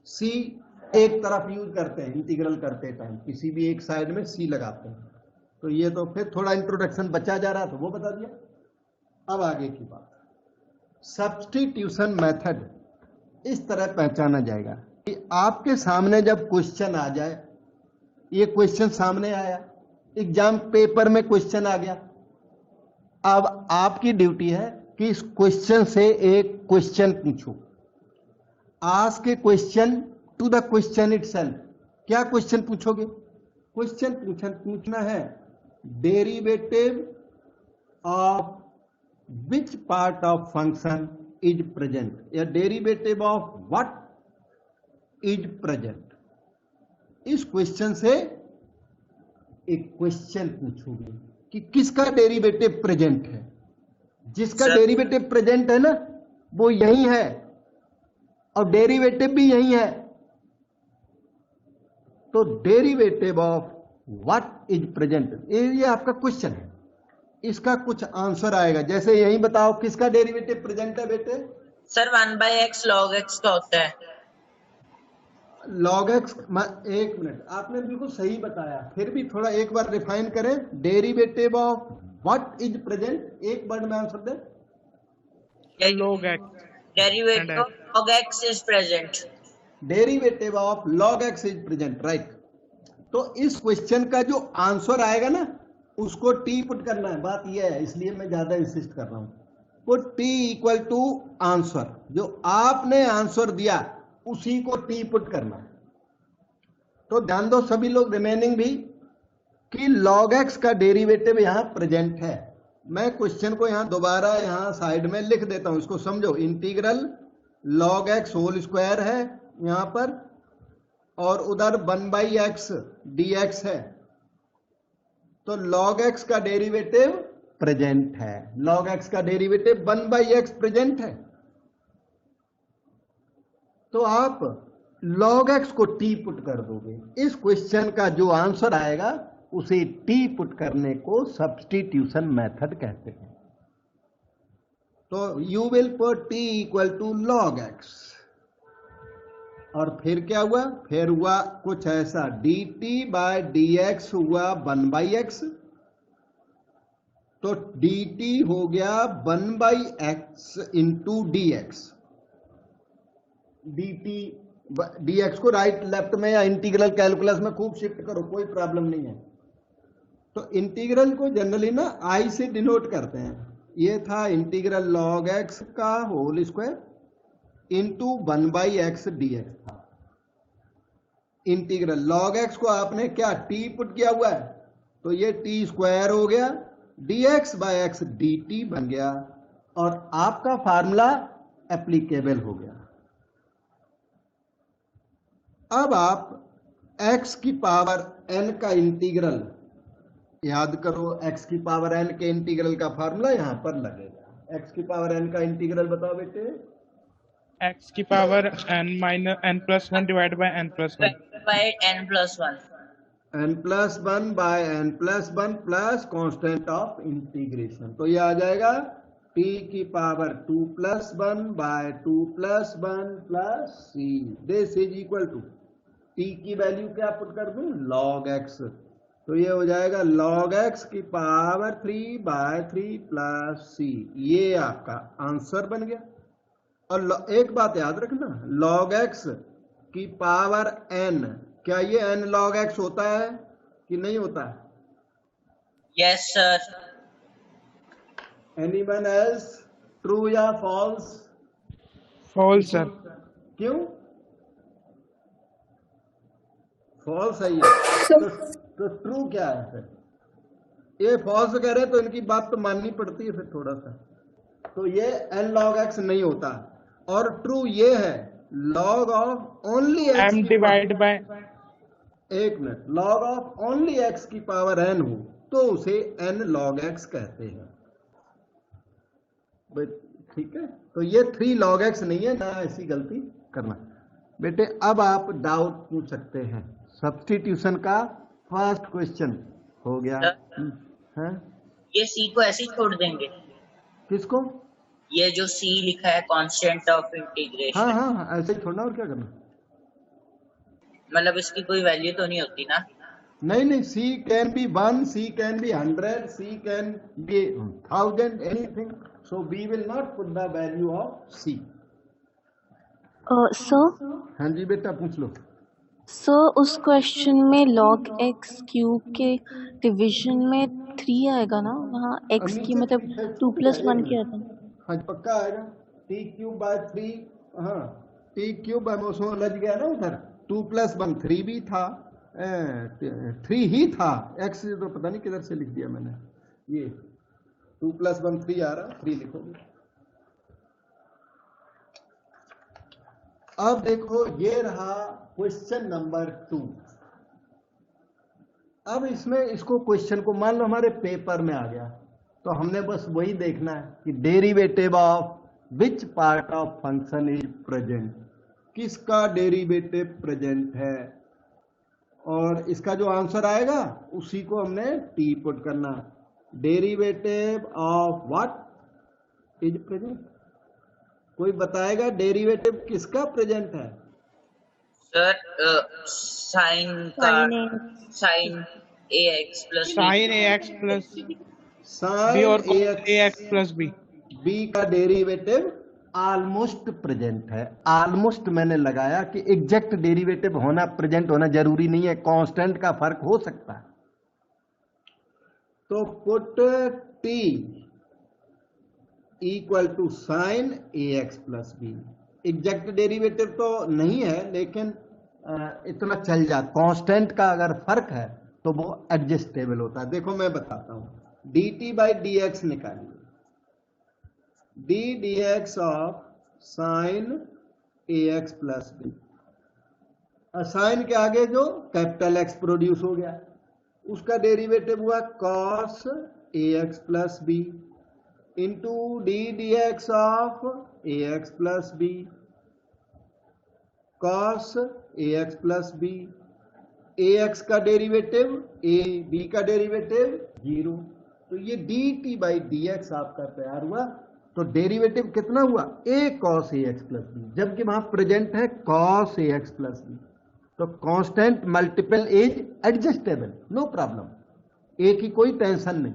Speaker 1: See एक तरफ यूज करते हैं इंटीग्रल करते टाइम, किसी भी एक साइड में सी लगाते हैं। तो ये तो फिर थोड़ा इंट्रोडक्शन बचा जा रहा, तो वो बता दिया। अब आगे की बात, सब्स्टिट्यूशन मेथड इस तरह पहचाना जाएगा कि आपके सामने जब क्वेश्चन आ जाए, ये क्वेश्चन सामने आया, एग्जाम पेपर में क्वेश्चन आ गया, अब आपकी ड्यूटी है कि इस क्वेश्चन से एक क्वेश्चन पूछो। Ask a question to the question itself. क्या क्वेश्चन पूछोगे? क्वेश्चन पूछना है derivative of which part of function is present, या derivative of what is present. इस क्वेश्चन से एक क्वेश्चन पूछोगे कि किसका डेरिवेटिव प्रेजेंट है। जिसका डेरिवेटिव प्रेजेंट है ना, वो यही है, और डेरिवेटिव भी यही है। तो derivative of what is present, ये आपका क्वेश्चन है। इसका कुछ आंसर आएगा, जैसे यही बताओ किसका डेरिवेटिव प्रेजेंट है बेटे?
Speaker 2: सर 1/x log x का होता है।
Speaker 1: log x, एक मिनट, आपने बिल्कुल सही बताया, फिर भी थोड़ा एक बार रिफाइन करें। Derivative of what is present, एक वर्ड में answer they.
Speaker 3: log x
Speaker 2: derivative of log x is present।
Speaker 1: Derivative of log x is present, right. तो इस क्वेश्चन का जो आंसर आएगा ना, उसको टी पुट करना है। बात यह है, इसलिए मैं ज्यादा इंसिस्ट कर रहा हूं। Put t equal to answer, जो आपने आंसर दिया उसी को टी पुट करना है। तो ध्यान दो सभी लोग रिमेनिंग भी, कि log x का डेरिवेटिव यहां प्रेजेंट है। मैं क्वेश्चन को यहां दोबारा यहां साइड में लिख देता हूं, इसको समझो। Integral log x whole square है यहां पर, और उधर 1/x dx है। तो log x का डेरिवेटिव प्रेजेंट है, log x का डेरिवेटिव 1/x प्रेजेंट है। तो आप log x को t पुट कर दोगे। इस क्वेश्चन का जो आंसर आएगा उसे t पुट करने को सब्स्टिट्यूशन मेथड कहते हैं। तो you will put t equal to log x, और फिर क्या हुआ? फिर हुआ कुछ ऐसा, dt बाय dx हुआ 1/x, तो dt हो गया 1/x into dx। dt dx को राइट लेफ्ट में या इंटीग्रल कैलकुलस में खूब शिफ्ट करो, कोई प्रॉब्लम नहीं है। तो इंटीग्रल को जनरली ना i से डिनोट करते हैं। ये था इंटीग्रल log x का whole square into 1/x dx था। इंटीग्रल log x को आपने क्या t पुट किया हुआ है, तो ये t स्क्वायर हो गया, dx बाय x dt बन गया, और आपका फार्मूला एप्लीकेबल हो गया। अब आप x की पावर n का इंटीग्रल याद करो। x की पावर n के इंटीग्रल का फार्मूला यहां पर लगेगा। x की पावर n का इंटीग्रल बताओ बेटे।
Speaker 3: x की power n+1 divide by n+1
Speaker 2: by n+1
Speaker 1: n+1 by n+1 plus constant of integration. तो ये आ जाएगा t की power 2+1 by 2+1 plus c, this is equal to t की वैल्यू क्या पुट कर दूं, log x, तो ये हो जाएगा log x की पावर 3 बाय 3 प्लस c, ये आपका आंसर बन गया। और एक बात याद रखना, log x की पावर n, क्या ये n log x होता है कि नहीं होता है?
Speaker 2: Yes sir.
Speaker 1: Anyone else, true या फॉल्स?
Speaker 3: False sir.
Speaker 1: क्यों फॉल्स है ये? तो ट्रू क्या है फिर? ये फॉल्स कह रहे हैं तो इनकी बात तो माननी पड़ती है फिर थोड़ा सा। तो ये n log x नहीं होता, और ट्रू ये है log of only x
Speaker 3: m divide by,
Speaker 1: एक minute, log of only x की पावर n हो तो उसे n log x कहते हैं। ठीक है, तो ये 3 log x नहीं है ना, ऐसी गलती करना बेटे। अब आप डाउट पूछ सकते हैं। सब्स्टिट्यूशन का फर्स्ट क्वेश्चन हो गया है।
Speaker 2: ये सी को ऐसे ही छोड़ देंगे?
Speaker 1: किसको?
Speaker 2: ये जो सी लिखा है कांस्टेंट ऑफ इंटीग्रेशन।
Speaker 1: हाँ हाँ हाँ, ऐसे ही छोड़ना, और क्या करना।
Speaker 2: मतलब इसकी कोई वैल्यू तो नहीं होती ना?
Speaker 1: नहीं नहीं, c can be 1, c can be 100, c can be 1000, anything, so we will not put the value of c।
Speaker 4: Sir
Speaker 1: हाँ जी बेटा, पूछ लो।
Speaker 4: सर उस क्वेश्चन में log x क्यूब के डिवीजन में 3 आएगा ना, वहाँ x की मतलब 2+1 क्या था?
Speaker 1: हाँ पक्का आएगा, t क्यूब बाय 3, हाँ t क्यूब बाय, उसमें लग गया ना उधर, 2+1 3 भी था, 3 ही था, x तो पता नहीं किधर से लिख दिया मैंने, ये 2+1 3 आ रहा, 3 लिखोगे। अब देखो ये रहा क्वेश्चन नंबर 2। अब इसमें इसको क्वेश्चन को मान लो हमारे पेपर में आ गया, तो हमने बस वही देखना है कि derivative of which part of function is present, किसका डेरिवेटिव प्रेजेंट है, और इसका जो आंसर आएगा उसी को हमने टी पुट करना। Derivative of what is present? कोई बताएगा डेरिवेटिव किसका प्रेजेंट है?
Speaker 2: सर साइन का, sine ax plus
Speaker 3: sine ax plus b
Speaker 1: sine
Speaker 3: और ax प्लस बी,
Speaker 1: बी का डेरिवेटिव ऑलमोस्ट प्रेजेंट है। ऑलमोस्ट मैंने लगाया कि एग्जैक्ट डेरिवेटिव होना, प्रेजेंट होना जरूरी नहीं है, कांस्टेंट का फर्क हो सकता है। तो put t equal to sine ax plus b. Exact derivative तो नहीं है, लेकिन इतना चल जाता, कांस्टेंट का अगर फर्क है तो वो एडजस्टेबल होता है। देखो मैं बताता हूं, dt बाई डी एक्स निकालिए, d d x of sine ax plus b, sine के आगे जो कैपिटल एक्स प्रोड्यूस हो गया उसका डेरिवेटिव हुआ cos ax plus b into d d x of ax plus b, cos ax plus b, ax का derivative a, b का derivative 0, तो ये dt बाई डी एक्स आपका तैयार हुआ। तो डेरिवेटिव कितना हुआ? a cos ax plus b, जबकि वहां प्रेजेंट है cos ax प्लस बी, तो constant multiple is adjustable, no problem, a की कोई टेंशन नहीं,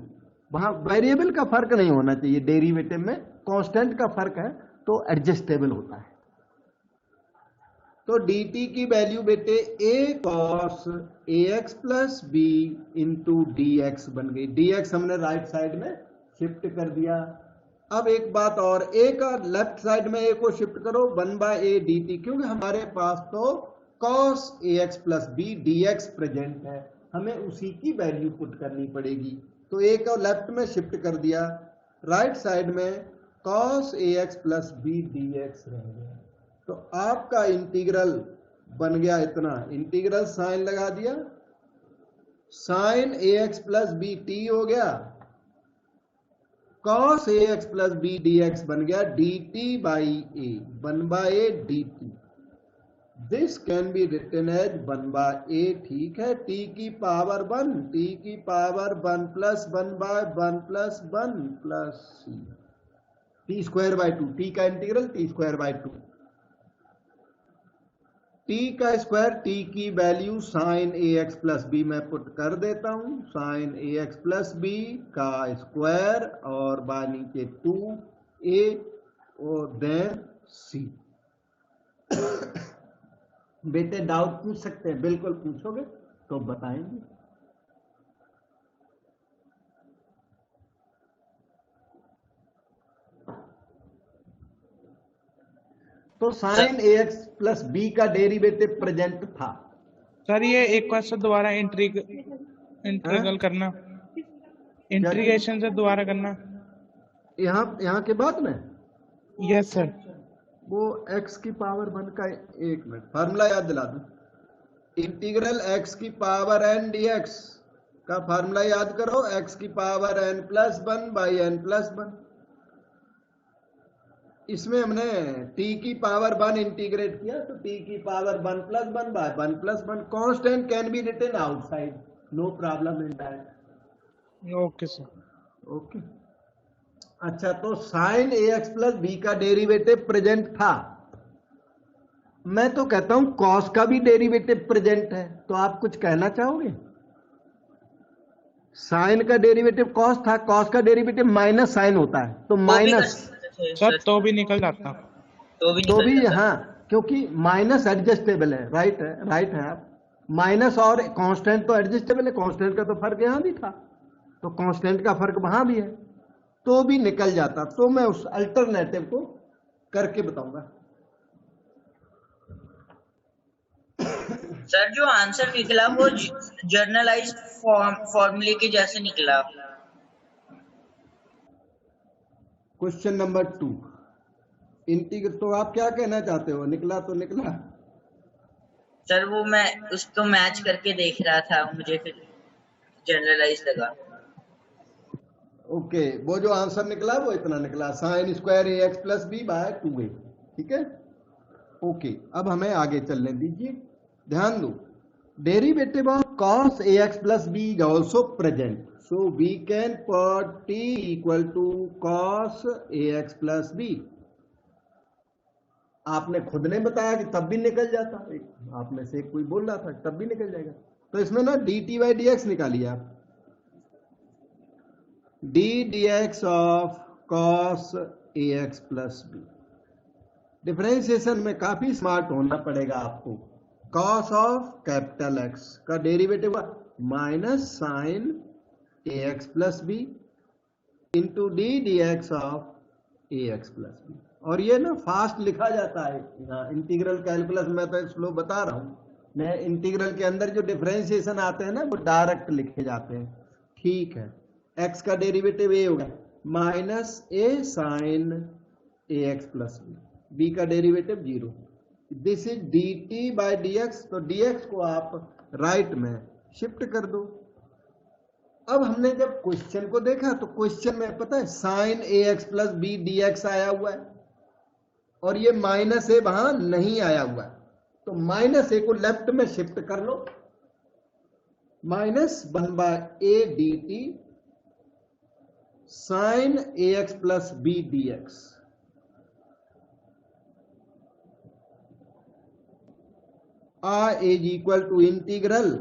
Speaker 1: वहां वेरिएबल का फर्क नहीं होना चाहिए, डेरिवेटिव में कांस्टेंट का फर्क है तो एडजस्टेबल होता है। तो dt की वैल्यू बेटे a cos ax plus b into d x बन गई, dx हमने राइट साइड में शिफ्ट कर दिया। अब एक बात और, a का लेफ्ट साइड में a को शिफ्ट करो 1/a dt, क्योंकि हमारे पास तो cos ax plus b dx present है, हमें उसी की वैल्यू पुट करनी पड़ेगी। तो a को लेफ्ट में शिफ्ट कर दिया, राइट साइड में cos ax plus b dx रह गया। तो आपका इंटीग्रल बन गया इतना, इंटीग्रल साइन लगा दिया, sine ax plus b t हो गया, cos ax plus b dx बन गया dt by a, 1/a dt। This can be written as 1/a, ठीक है, t की पावर 1, t की power 1 plus 1/1 plus 1 plus c, t square by 2, t का integral t square by 2, t का square, t की value sine a x plus b मैं put कर देता हूं, sign a x plus b का स्क्वायर और बाय नीचे 2a और देन c। बेटे डाउट पूछ सकते हैं, बिल्कुल पूछोगे तो बताएंगे। तो sine a x plus b का डेरिवेटिव प्रेजेंट था।
Speaker 3: सर ये एक क्वेश्चन दोबारा इंटीग्रल करना, इंटीग्रेशन से दोबारा करना।
Speaker 1: यहाँ के बाद में
Speaker 3: यस सर।
Speaker 1: वो x की पावर 1 का, एक मिनट फार्मूला याद दिला दूं, इंटीग्रल x की पावर n dx का फार्मूला याद करो, x की power n plus 1 by n plus 1। इसमें हमने t की पावर 1 इंटीग्रेट किया, तो t की power 1 plus 1 by 1 plus 1। Constant can be written outside, no problem in that.
Speaker 3: Okay sir.
Speaker 1: Okay अच्छा, तो sine a x plus b का derivative present था। मैं तो कहता हूं कॉस का भी डेरिवेटिव प्रेजेंट है, तो आप कुछ कहना चाहोगे? साइन का डेरिवेटिव कॉस था, कॉस का डेरिवेटिव माइनस साइन होता है, तो माइनस
Speaker 3: सर तो भी निकल जाता,
Speaker 1: तो भी हाँ, क्योंकि माइनस एडजस्टेबल है, राइट है आप। माइनस और कांस्टेंट तो एडजस्टेबल है, कांस्टेंट का तो फर्क यहां भी था, तो कांस्टेंट का फर्क वहां भी है, तो भी निकल जाता। तो मैं उस अल्टरनेटिव को करके बताऊंगा।
Speaker 2: सर जो आंसर निकला वो जर्नलाइज्ड फॉर्मूले के जैसे निकला।
Speaker 1: क्वेश्चन नंबर 2 इंटीग्रल, तो आप क्या कहना चाहते हो? निकला तो निकला
Speaker 2: सर, वो मैं उसको मैच करके देख रहा था, मुझे फिर जनरलाइज लगा।
Speaker 1: ओके, वो जो आंसर निकला वो इतना निकला, sine square a x plus b by 2a। ठीक है, ओके। अब हमें आगे चलने दीजिए, ध्यान दो, derivative of cos a x plus b is also present, so we can put t equal to cos a x plus b. आपने खुद ने बताया कि तब भी निकल जाता, आप में से कोई बोल रहा था तब भी निकल जाएगा, तो इसमें ना dt बाई डी एक्स निकालिए आप, d dx of cos ax plus b. Differentiation में काफी स्मार्ट होना पड़ेगा आपको। cos ऑफ कैपिटल x का derivative minus sine ax plus b into d dx of ax plus b. और ये ना फास्ट लिखा जाता है इंटीग्रल कैलकुलस में, तो स्लो बता रहा हूं मैं। इंटीग्रल के अंदर जो डिफरेंशिएशन आते हैं ना वो डायरेक्ट लिखे जाते हैं। ठीक है, x का डेरिवेटिव a होगा minus a sine a x plus b का derivative 0। This is dt by d x, तो dx को आप राइट में शिफ्ट कर दो। अब हमने जब क्वेश्चन को देखा तो क्वेश्चन में पता है sine a x plus b d x आया हुआ है और ये माइनस ए वहां नहीं आया हुआ है, तो माइनस ए को लेफ्ट में शिफ्ट कर लो, minus 1 by a d t sine a x plus b d x. Is equal to integral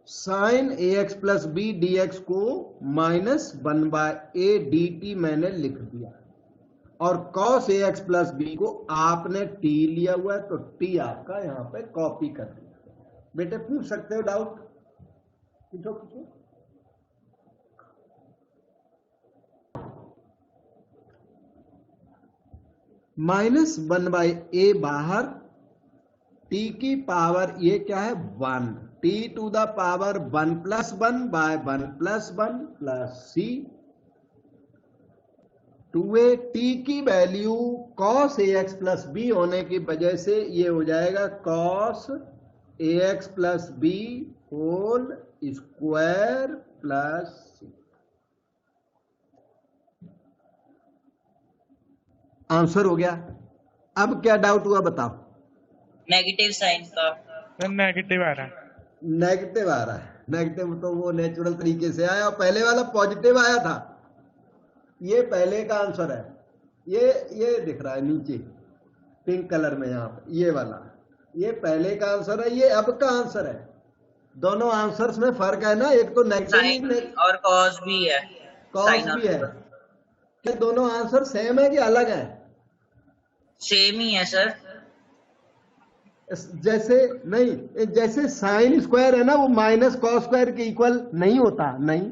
Speaker 1: sine a x plus b d x को minus 1 by a d t मैंने लिख दिया, और cos a x plus b को आपने T लिया हुआ है, तो टी आपका यहां पे कॉपी कर दिया। बेटे पूछ सकते हो डाउट, पूछो। माइनस 1 बाई ए बाहर, t की पावर ये क्या है 1, t to the power 1 plus 1 by 1 plus 1 plus c 2a। t की value cos ax plus b होने की वजह से ये हो जाएगा cos ax plus b whole square plus c। Answer हो गया। अब क्या डाउट हुआ बताओ?
Speaker 2: नेगेटिव साइन का।
Speaker 3: नेगेटिव आ रहा है।
Speaker 1: नेगेटिव आ रहा है, नेगेटिव तो वो नेचुरल तरीके से आया, और पहले वाला पॉजिटिव आया था, ये पहले का आंसर है, ये दिख रहा है नीचे पिंक कलर में, यहाँ पे ये वाला, ये पहले का आंसर है, ये अब का आंसर है। दोनों आंसर्स में फर्क है ना, एक तो
Speaker 2: साइन
Speaker 1: नेगेटिव
Speaker 2: और कॉस भी है,
Speaker 1: कॉस
Speaker 2: साइन
Speaker 1: भी है।
Speaker 2: और
Speaker 1: क्या दोनों आंसर सेम है कि अलग है?
Speaker 2: सेम ही है सर।
Speaker 1: जैसे नहीं, जैसे साइन स्क्वायर है ना, वो माइनस कॉस स्क्वायर के इक्वल नहीं होता, नहीं,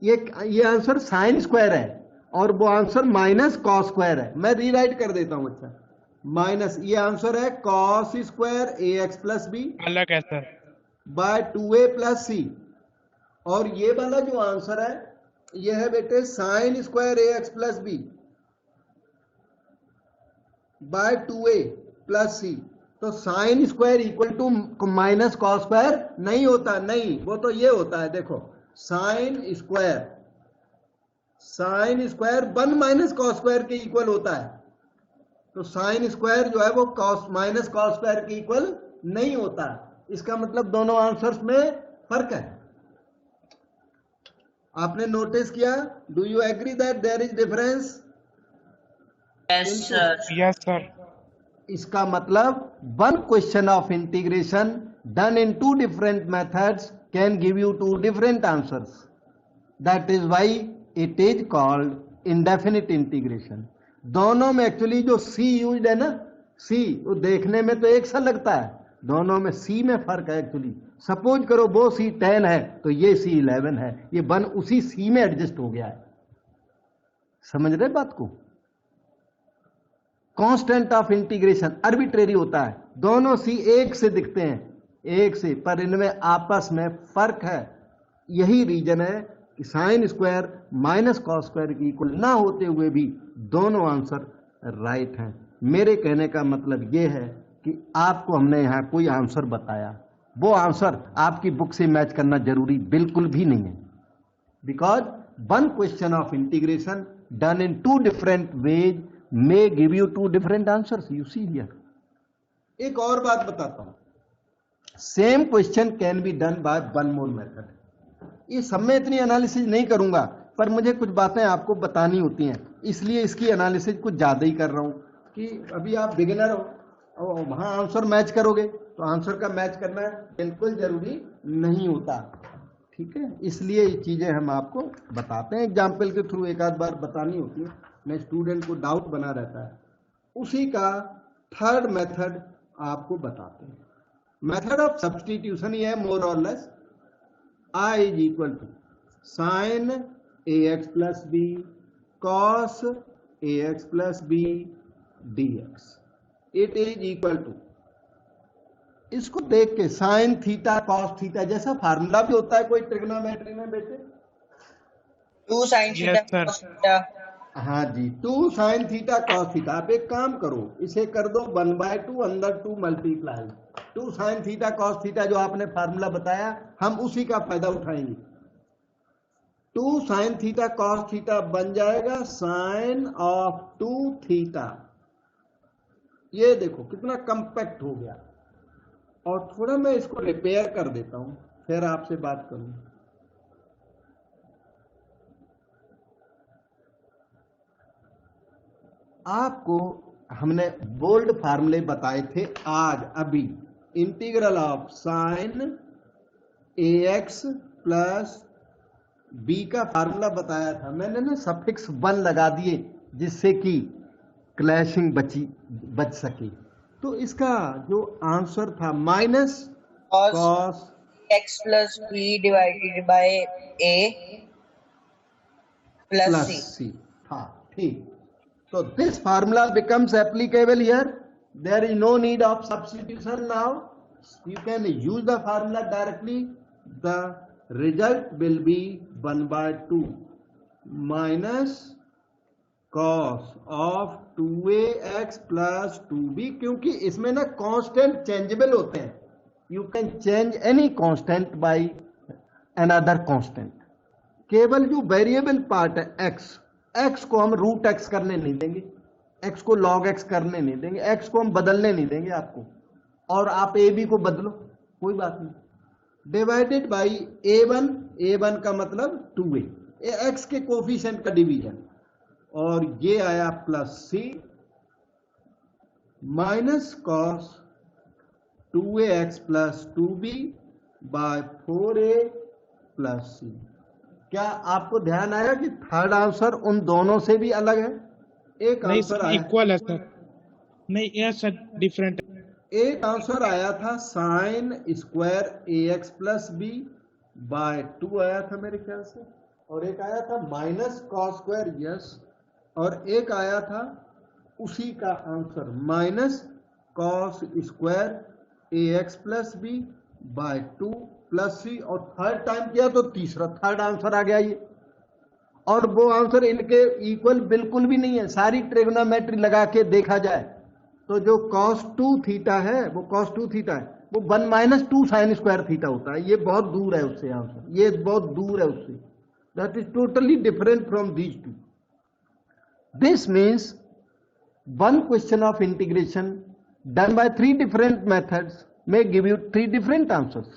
Speaker 1: ये आंसर साइन स्क्वायर है और वो आंसर माइनस कॉस स्क्वायर है। मैं रीराइट कर देता हूं, अच्छा, माइनस, ये आंसर है cos square a x plus B
Speaker 3: अलग है सर
Speaker 1: बाय 2a प्लस सी, और ये वाला जो आंसर है ये है बेटे sine square a x plus b by 2a plus सी। तो sine square equal to minus cos square नहीं होता, नहीं, वो तो ये होता है, देखो sine square 1 minus cos square के इक्वल होता है। तो साइन स्क्वायर जो है वो कॉस माइनस कॉस स्क्वायर के इक्वल नहीं होता। इसका मतलब दोनों आंसर्स में फर्क है। आपने नोटिस किया? Do you agree that there is difference?
Speaker 2: Yes sir.
Speaker 3: Yes sir
Speaker 1: इसका मतलब one question of integration done in 2 different methods can give you 2 different answers. That is why it is called indefinite integration. दोनों में actually जो C used है ना, C वो देखने में तो एक सा लगता है, दोनों में C में फर्क है एक्चुअली। सपोज करो वो C 10 है तो ये C 11 है, ये 1 उसी C में एडजस्ट हो गया है। समझ रहे बात को? कांस्टेंट ऑफ इंटीग्रेशन आर्बिट्रेरी होता है, दोनों सी एक से दिखते हैं, एक से, पर इनमें आपस में फर्क है। यही रीजन है कि sine square minus cos square की इक्वल ना होते हुए भी दोनों आंसर राइट हैं। मेरे कहने का मतलब यह है कि आपको हमने यहाँ कोई आंसर बताया, वो आंसर आपकी बुक से मैच करना जरूरी बिल्कुल भी नहीं है, because one question of integration done in 2 different ways may give you 2 different answers. You see here. एक और बात बताता हूं, same question can be done by 1 more method. ये सब में इतनी एनालिसिस नहीं करूंगा, पर मुझे कुछ बातें आपको बतानी होती हैं, इसलिए इसकी एनालिसिस कुछ ज्यादा ही कर रहा हूं कि अभी आप बिगिनर हो और वहां आंसर मैच करोगे तो आंसर का मैच करना बिल्कुल जरूरी नहीं होता, ठीक है। इसलिए ये चीजें हम आपको बताते हैं, एग्जाम्पल के थ्रू एक आध बार बतानी होती है, मैं स्टूडेंट को डाउट बना रहता है। उसी का थर्ड मेथड आपको बताते हैं। मेथड ऑफ सब्सटीट्यूशन ये है मोर और less, I is equal to sine a x plus b cos a x plus b d x, it is equal to, इसको देख के साइन थीटा कॉस थीटा जैसा फार्मूला भी होता है कोई ट्रिग्नोमेट्री में बेटे,
Speaker 2: 2 sin theta
Speaker 3: Yes, sir.
Speaker 2: cos theta.
Speaker 1: हाँ जी, 2 sin थीटा कॉस थीटा। आप एक काम करो, इसे कर दो 1/2 अंदर 2 मल्टीप्लाई 2 sin थीटा कॉस थीटा, जो आपने फार्मूला बताया हम उसी का फायदा उठाएंगे। 2 sin थीटा कॉस थीटा बन जाएगा साइन ऑफ 2 थीटा। ये देखो कितना कंपैक्ट हो गया। और थोड़ा मैं इसको रिपेयर कर देता हूं, फिर आपसे बात करूं। आपको हमने बोल्ड फार्मूले बताए थे आज अभी, integral of sine a x plus b का फार्मूला बताया था मैंने ना, सफिक्स 1 लगा दिए जिससे कि क्लैशिंग बच सके। तो इसका जो आंसर था minus cos
Speaker 2: x plus b divided by a plus सी
Speaker 1: था, ठीक। So this formula becomes applicable here. There is no need of substitution now. You can use the formula directly. The result will be 1/2 minus cos of 2ax plus 2b, क्योंकि इसमें ना constant changeable होते हैं. You can change any constant by another constant. केवल जो variable part है x को हम रूट x करने नहीं देंगे, x को log x करने नहीं देंगे, x को हम बदलने नहीं देंगे आपको, और आप a b को बदलो कोई बात नहीं। डिवाइडेड बाई a1 का मतलब 2a, एक्स के कोफिशिएंट का डिवीजन, और ये आया plus c minus cos 2ax plus 2b by 4a plus c. क्या आपको ध्यान आया कि थर्ड आंसर उन दोनों से भी अलग है? एक
Speaker 3: नहीं
Speaker 1: आंसर
Speaker 3: सर,
Speaker 1: आया,
Speaker 3: इक्वल है सर। नहीं यह सर डिफरेंट है।
Speaker 1: एक आंसर आया था sine square ax plus b by 2 आया था मेरे ख्याल से, और एक आया था माइनस कॉस स्क्वायर, यस, और एक आया था उसी का answer minus cos square ax plus b by 2 plus सी, और थर्ड टाइम किया तो तीसरा थर्ड आंसर आ गया ये। और वो आंसर इनके इक्वल बिल्कुल भी नहीं है। सारी ट्रिग्नोमेट्री लगा के देखा जाए तो जो cos 2 थीटा है वो cos 2 थीटा है, वो 1 माइनस 2 साइन स्क्वायर थीटा होता है। ये बहुत दूर है उससे आंसर, ये बहुत दूर है उससे। That is totally different from these two. This means one question of integration done by 3 different methods may give you 3 different answers.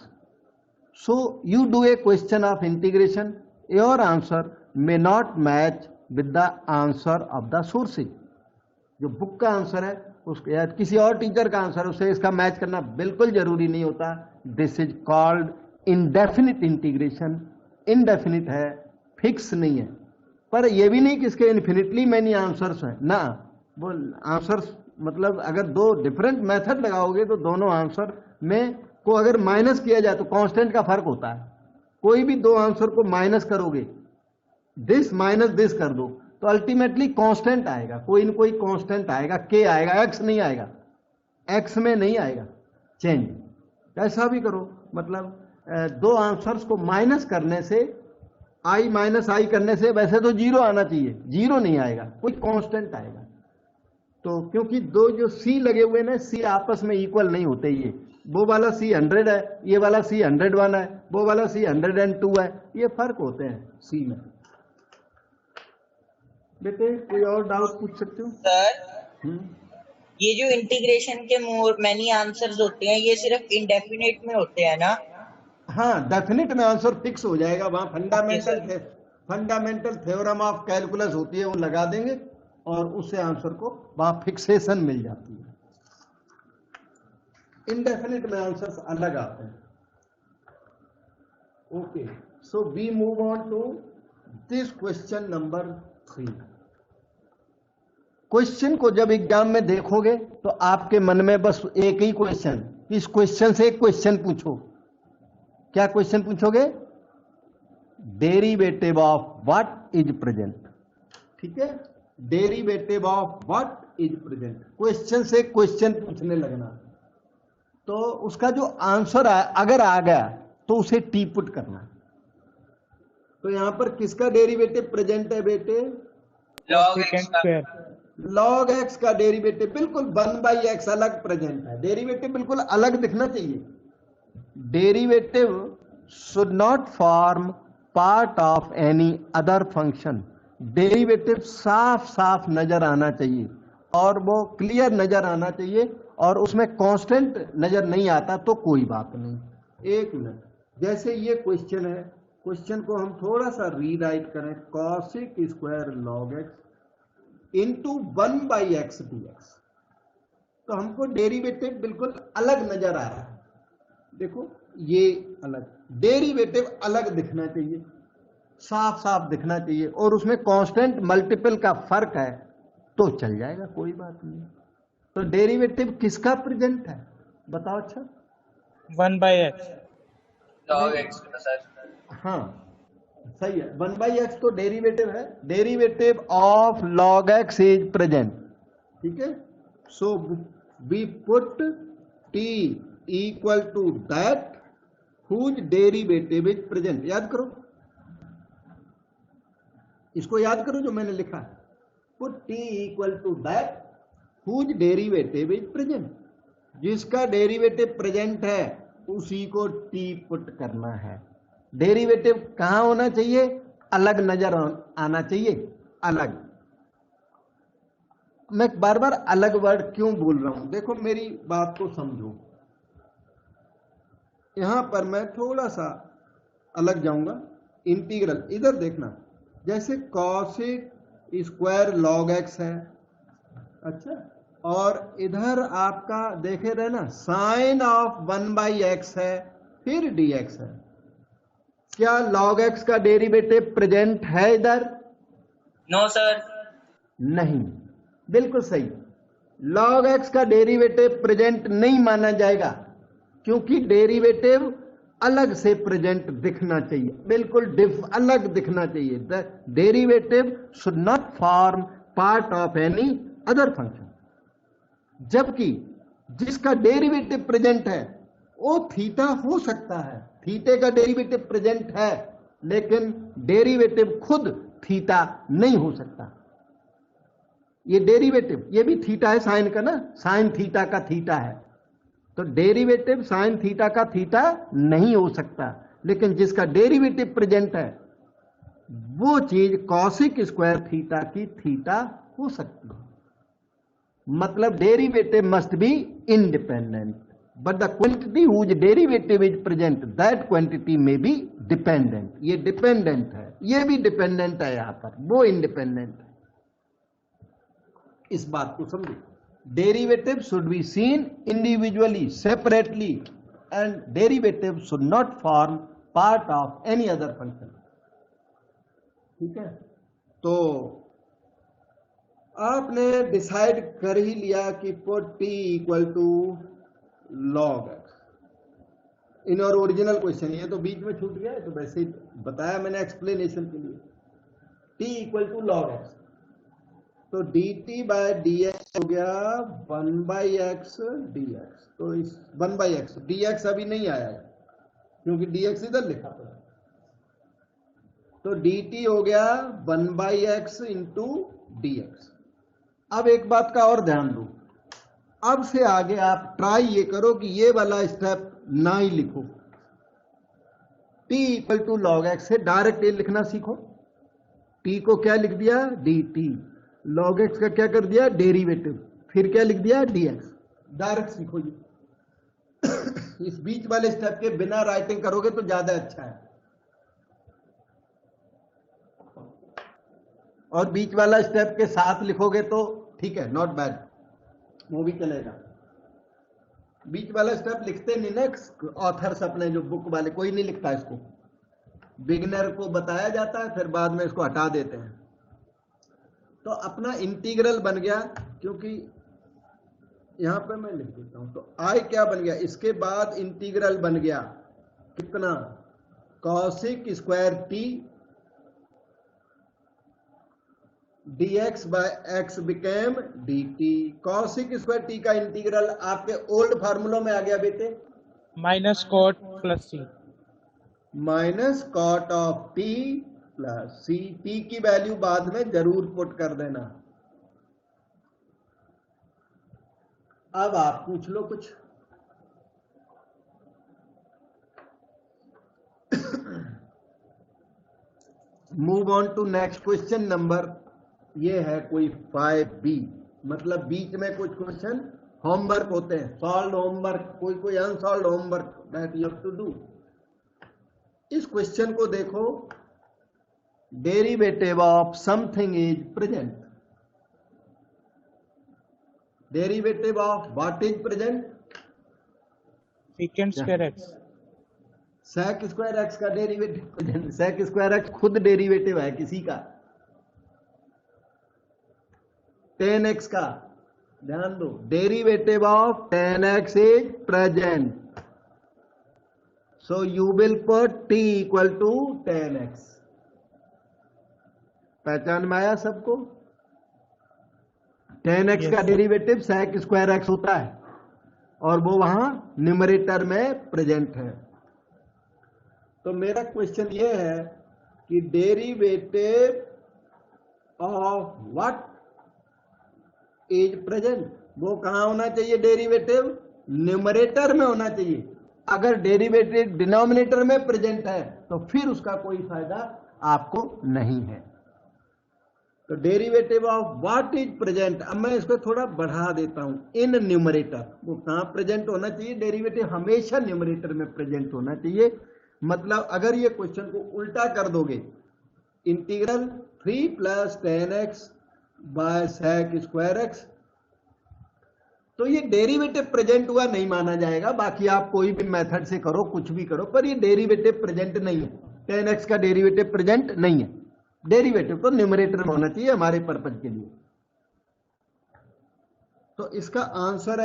Speaker 1: So you do a question of integration, your answer may not match with the answer of the sources. जो book का answer है उसके या किसी और teacher का answer उससे इसका मैच करना बिल्कुल जरूरी नहीं होता। This is called indefinite integration. Indefinite है, फिक्स नहीं है, पर यह भी नहीं कि इसके इन्फिनिटली मैनी आंसर्स हैं ना। वो आंसर्स मतलब अगर दो डिफरेंट मेथड लगाओगे तो दोनों आंसर में को अगर माइनस किया जाए तो कांस्टेंट का फर्क होता है। कोई भी दो आंसर को माइनस करोगे, दिस माइनस दिस कर दो तो अल्टीमेटली कांस्टेंट आएगा, कोई न कोई कांस्टेंट आएगा, के आएगा, एक्स नहीं आएगा, एक्स में नहीं आएगा चेंज। ऐसा भी करो, मतलब दो आंसर्स को माइनस करने से, आई माइनस आई करने से वैसे तो जीरो आना चाहिए, जीरो नहीं आएगा, कोई कांस्टेंट आएगा। तो क्योंकि दो जो सी लगे हुए ना, सी आपस में इक्वल नहीं होते। ये वो वाला सी 100 है, ये वाला सी 101 है, वो वाला सी 102 है, ये फर्क होते हैं सी में। बेटे कोई और डाउट पूछ सकते हो
Speaker 2: सर? ये जो इंटीग्रेशन के मोर मैनी आंसर्स होते हैं, ये सिर्फ इंडेफिनिट में होते हैं ना?
Speaker 1: हाँ, डेफिनेट में आंसर फिक्स हो जाएगा। वहां फंडामेंटल थ्योरम ऑफ कैलकुलस होती है, वो लगा देंगे और उससे आंसर को वहां फिक्सेशन मिल जाती है। इंडेफिनिट में आंसर्स अलग आते हैं। Okay, so we move on to this question number 3। Question को जब एग्जाम में देखोगे तो आपके मन में बस एक ही क्वेश्चन, इस क्वेश्चन से एक क्वेश्चन पूछो। क्या क्वेश्चन पूछोगे? Derivative of what is present. ठीक है, derivative of what is present, question से क्वेश्चन पूछने लगना। तो उसका जो आंसर अगर आ गया तो उसे टी पुट करना। तो यहां पर किसका डेरिवेटिव प्रेजेंट है बेटे?
Speaker 2: लॉग एक्स का।
Speaker 1: लॉग एक्स का डेरिवेटिव बिल्कुल 1/x अलग प्रेजेंट है। डेरिवेटिव बिल्कुल अलग दिखना चाहिए। Derivative should not form part of any other function. Derivative साफ साफ नजर आना चाहिए और वो क्लियर नजर आना चाहिए, और उसमें कांस्टेंट नजर नहीं आता तो कोई बात नहीं। एक मिनट, जैसे ये क्वेश्चन है, क्वेश्चन को हम थोड़ा सा रीराइट करें। Cosec square log x into 1/x dx, तो हमको डेरिवेटिव बिल्कुल अलग नजर आ रहा है। देखो ये अलग, डेरिवेटिव अलग दिखना चाहिए, साफ साफ दिखना चाहिए, और उसमें कांस्टेंट मल्टीपल का फर्क है तो चल जाएगा, कोई बात नहीं। तो डेरिवेटिव किसका प्रेजेंट है बताओ। अच्छा,
Speaker 3: 1/x
Speaker 2: लॉग एक्स का सर।
Speaker 1: हाँ सही है, 1/x तो डेरिवेटिव है। Derivative of log x is present. ठीक है, so we put t equal to that whose derivative is present. याद करो, इसको याद करो जो मैंने लिखा है। Put t equal to that whose derivative is present. जिसका डेरिवेटिव प्रेजेंट है उसी को t पुट करना है। डेरिवेटिव कहां होना चाहिए? अलग नजर आना चाहिए, अलग। मैं बार बार अलग वर्ड क्यों बोल रहा हूं, देखो मेरी बात को समझो। यहां पर मैं थोड़ा सा अलग जाऊंगा। इंटीग्रल, इधर देखना, जैसे कॉसिक स्क्वायर लॉग एक्स है, अच्छा, और इधर आपका देखे रहे ना साइन ऑफ 1/x है, फिर dx है। क्या log x का डेरिवेटिव प्रेजेंट है इधर?
Speaker 2: No sir.
Speaker 1: नहीं, बिल्कुल सही। log x का डेरिवेटिव प्रेजेंट नहीं माना जाएगा, क्योंकि डेरिवेटिव अलग से प्रेजेंट दिखना चाहिए, बिल्कुल अलग दिखना चाहिए। The derivative should not form part of any other function. जबकि जिसका डेरिवेटिव प्रेजेंट है वो थीटा हो सकता है, थीटे का डेरिवेटिव प्रेजेंट है, लेकिन डेरिवेटिव खुद थीटा नहीं हो सकता। ये डेरिवेटिव, ये भी थीटा है साइन का ना, साइन थीटा का थीटा है, तो डेरिवेटिव साइन थीटा का थीटा नहीं हो सकता। लेकिन जिसका डेरिवेटिव प्रेजेंट है वो चीज कॉसिक स्क्वायर थीटा की थीटा हो सकती है। मतलब derivative must be independent, but the quantity whose derivative is present that quantity में बी डिपेंडेंट। ये डिपेंडेंट है, ये भी डिपेंडेंट है, यहां पर वो इंडिपेंडेंट है। इस बात को समझो, derivative should be seen individually separately and derivative should not form part of any other function. ठीक है, तो आपने डिसाइड कर ही लिया कि put t equal to log x in और ओरिजिनल क्वेश्चन। ये तो बीच में छूट गया है, तो वैसे ही बताया मैंने एक्सप्लेनेशन के लिए। t equal to log x, तो dt बाय dx हो गया 1/x dx। तो इस 1/x dx अभी नहीं आया है क्योंकि dx इधर लिखा था, तो dt हो गया 1/x इंटू dx। अब एक बात का और ध्यान दो, अब से आगे आप ट्राई ये करो कि ये वाला स्टेप ना ही लिखो, t equal to log x से डायरेक्ट ये लिखना सीखो। t को क्या लिख दिया? dt, log x का क्या कर दिया? डेरिवेटिव, फिर क्या लिख दिया? dx। डायरेक्ट सीखो ये इस बीच वाले स्टेप के बिना राइटिंग करोगे तो ज्यादा अच्छा है, और बीच वाला स्टेप के साथ लिखोगे तो ठीक है, नॉट बैड, वो भी चलेगा। बीच वाला स्टेप लिखते नहीं ना ऑथर्स अपने, जो बुक वाले, कोई नहीं लिखता इसको, बिगिनर को बताया जाता है, फिर बाद में इसको हटा देते हैं। तो अपना इंटीग्रल बन गया, क्योंकि यहां पे मैं लिख देता हूं, तो आई क्या बन गया, इसके बाद इंटीग्रल बन गया कितना? Cosec square t dx by x became dt। Cosec square t का इंटीग्रल आपके ओल्ड फार्मूला में आ गया बेटे,
Speaker 3: minus cot plus c,
Speaker 1: minus cot of t plus c. T की वैल्यू बाद में जरूर पुट कर देना। अब आप पूछ लो कुछ। Move on to next question number, ये है कोई 5B, मतलब बीच में कुछ क्वेश्चन होमवर्क होते हैं, सॉल्व होमवर्क, कोई unsolved homework that you have to do. इस क्वेश्चन को देखो, derivative of something is present. Derivative of what is present?
Speaker 3: Second square x,
Speaker 1: sec square x का derivative present. Sec square x खुद derivative है किसी का, 10x का, ध्यान दो, derivative of 10x is present, so you will put t equal to 10x। पहचान में आया सबको? 10x का डेरिवेटिव सेक स्क्वायर एक्स होता है, और वो वहां न्यूमरेटर में प्रेजेंट है। तो मेरा क्वेश्चन ये है कि derivative of what is present, वो कहां होना चाहिए? डेरिवेटिव न्यूमरेटर में होना चाहिए। अगर डेरिवेटिव डिनोमिनेटर में प्रेजेंट है तो फिर उसका कोई फायदा आपको नहीं है। तो derivative of what is present, अब मैं इसको थोड़ा बढ़ा देता हूं, इन न्यूमरेटर। वो कहां प्रेजेंट होना चाहिए? डेरिवेटिव हमेशा न्यूमरेटर में प्रेजेंट होना चाहिए। मतलब अगर ये क्वेश्चन को उल्टा कर दोगे, integral 3 plus 10x by sec square x। तो ये डेरिवेटिव प्रेजेंट हुआ नहीं माना जाएगा, बाकी आप कोई भी मेथड से करो, कुछ भी करो, पर ये डेरिवेटिव प्रेजेंट नहीं है। 10x का डेरिवेटिव प्रेजेंट नहीं है। डेरिवेटिव तो न्यूमरेटर में होना चाहिए हमारे पर्पज के लिए। तो इसका आंसर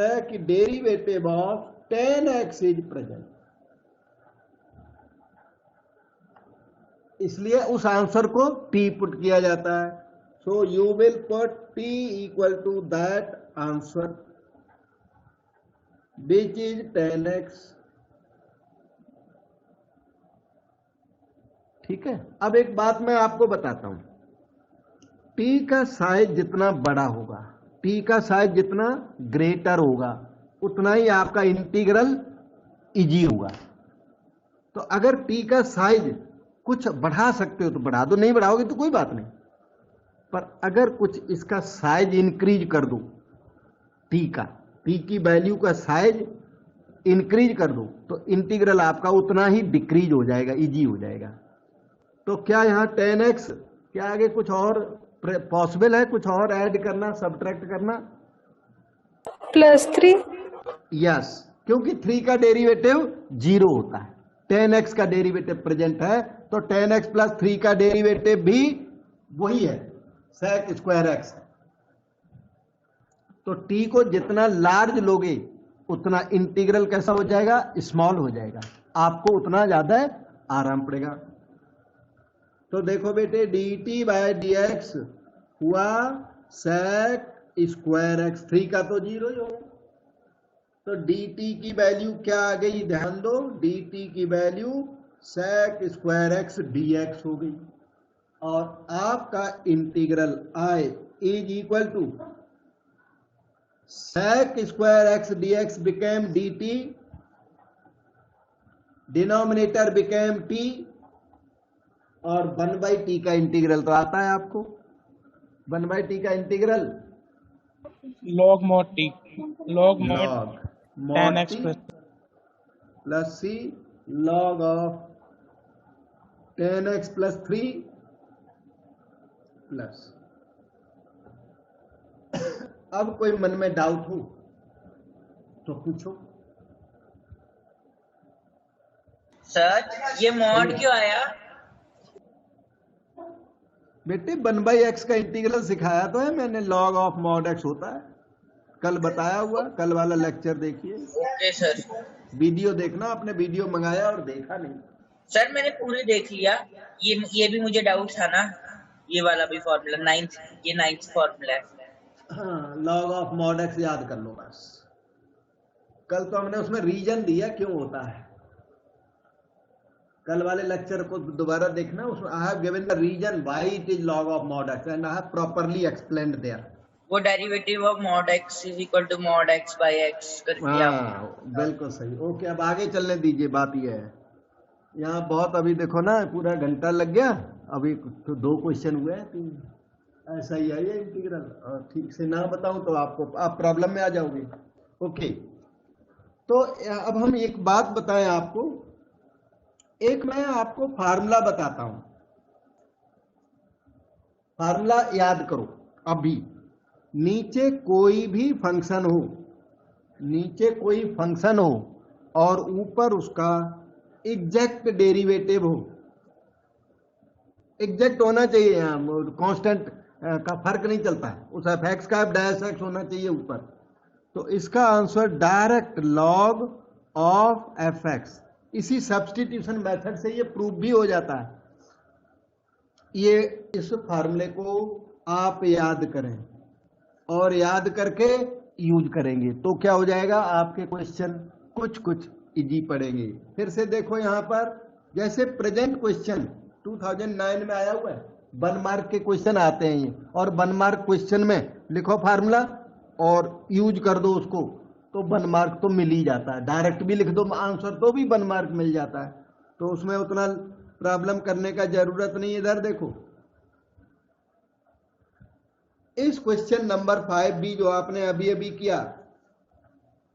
Speaker 1: है कि derivative of 10x is present. इसलिए उस आंसर को t पुट किया जाता है। So you will put t equal to that answer which is 10x। ठीक है। अब एक बात मैं आपको बताता हूं, t का साइज जितना बड़ा होगा, t का साइज जितना ग्रेटर होगा, उतना ही आपका इंटीग्रल इजी होगा। तो अगर t का साइज कुछ बढ़ा सकते हो तो बढ़ा दो, नहीं बढ़ाओगे तो कोई बात नहीं। पर अगर कुछ इसका साइज इंक्रीज कर दो, t की वैल्यू का साइज इंक्रीज कर दो, तो इंटीग्रल आपका उतना ही डिक्रीज हो जाएगा, इजी हो जाएगा। तो क्या यहाँ 10x क्या आगे कुछ और पॉसिबल है, कुछ और ऐड करना, सब्ट्रैक्ट करना?
Speaker 6: +3।
Speaker 1: यस, क्योंकि 3 का डेरिवेटिव 0 होता है। 10x का डेरिवेटिव प्रेजेंट है, तो 10x प्लस 3 का डेरिवेटिव भी वही है, sec स्क्वायर x। तो t को जितना लार्ज लोगे उतना इंटीग्रल कैसा हो जाएगा, स्मॉल हो जाएगा, आपको उतना ज्यादा आराम पड़ेगा। तो देखो बेटे, dt बाय dx हुआ sec स्क्वायर x। 3 का तो 0 ही होगा, तो dt की वैल्यू क्या आ गई, ध्यान दो, dt की value sec square x dx हो गई। और आपका integral i is equal to sec square x dx became dt, denominator became t, और 1/t का इंटीग्रल तो आता है आपको। 1/t का integral
Speaker 3: log mod t, log mod
Speaker 1: log
Speaker 3: 10x
Speaker 1: t plus c log of 10x plus 3 plus. अब कोई मन में डाउट हो तो पूछो।
Speaker 2: सर ये मॉड क्यों आया?
Speaker 1: बेटे 1/x का इंटीग्रल सिखाया तो है मैंने, log ऑफ mod x होता है, कल बताया हुआ, कल वाला लेक्चर देखिए।
Speaker 2: Okay sir.
Speaker 1: वीडियो देखना, आपने वीडियो मंगाया और देखा नहीं।
Speaker 2: सर मैंने पूरी देख लिया, ये भी मुझे डाउट था ना, ये वाला भी फॉर्मूला 9th फॉर्मूला है।
Speaker 1: हाँ, log ऑफ mod x याद कर लो बस। कल तो हमने उसमें रीजन दिया क्यों होता है, कल वाले लेक्चर को दोबारा देखना, उसमें I have given the reason why it is log of mod x and I have properly explained there.
Speaker 2: वो derivative of mod x is equal to mod x by x कर दिया।
Speaker 1: बिल्कुल सही। ओके, अब आगे चलने दीजिए। बात यह है, यहाँ बहुत अभी देखो ना, पूरा घंटा लग गया, अभी तो 2 क्वेश्चन हुए हैं, तो ऐसा ही है ये इंटीग्रल। और ठीक से ना बताऊं तो आप प्रॉब्लम में आ जाओगे। ओके, तो अब हम एक बात बताएं आपको, एक मैं आपको फार्मूला बताता हूं, फार्मूला याद करो। अभी नीचे कोई भी फंक्शन हो, नीचे कोई फंक्शन हो और ऊपर उसका एग्जैक्ट डेरिवेटिव हो, एग्जैक्ट होना चाहिए, यहाँ कांस्टेंट का फर्क नहीं चलता है, उस fx का f' होना चाहिए ऊपर। तो इसका answer direct log of fx। इसी सब्स्टिट्यूशन मेथड से ये प्रूव भी हो जाता है। ये इस फार्मूले को आप याद करें और याद करके यूज करेंगे तो क्या हो जाएगा, आपके क्वेश्चन कुछ इजी पड़ेंगे। फिर से देखो यहाँ पर, जैसे प्रेजेंट क्वेश्चन 2009 में आया हुआ है, 1 मार्क के क्वेश्चन आते हैं ये, और 1 मार्क क्वेश्चन में लिखो फार्मूला और यूज कर दो उसको, तो 1 मार्क तो मिल ही जाता है। डायरेक्ट भी लिख दो आंसर तो भी 1 मार्क मिल जाता है, तो उसमें उतना प्रॉब्लम करने का जरूरत नहीं है। इधर देखो, इस क्वेश्चन नंबर 5 भी जो आपने अभी अभी किया,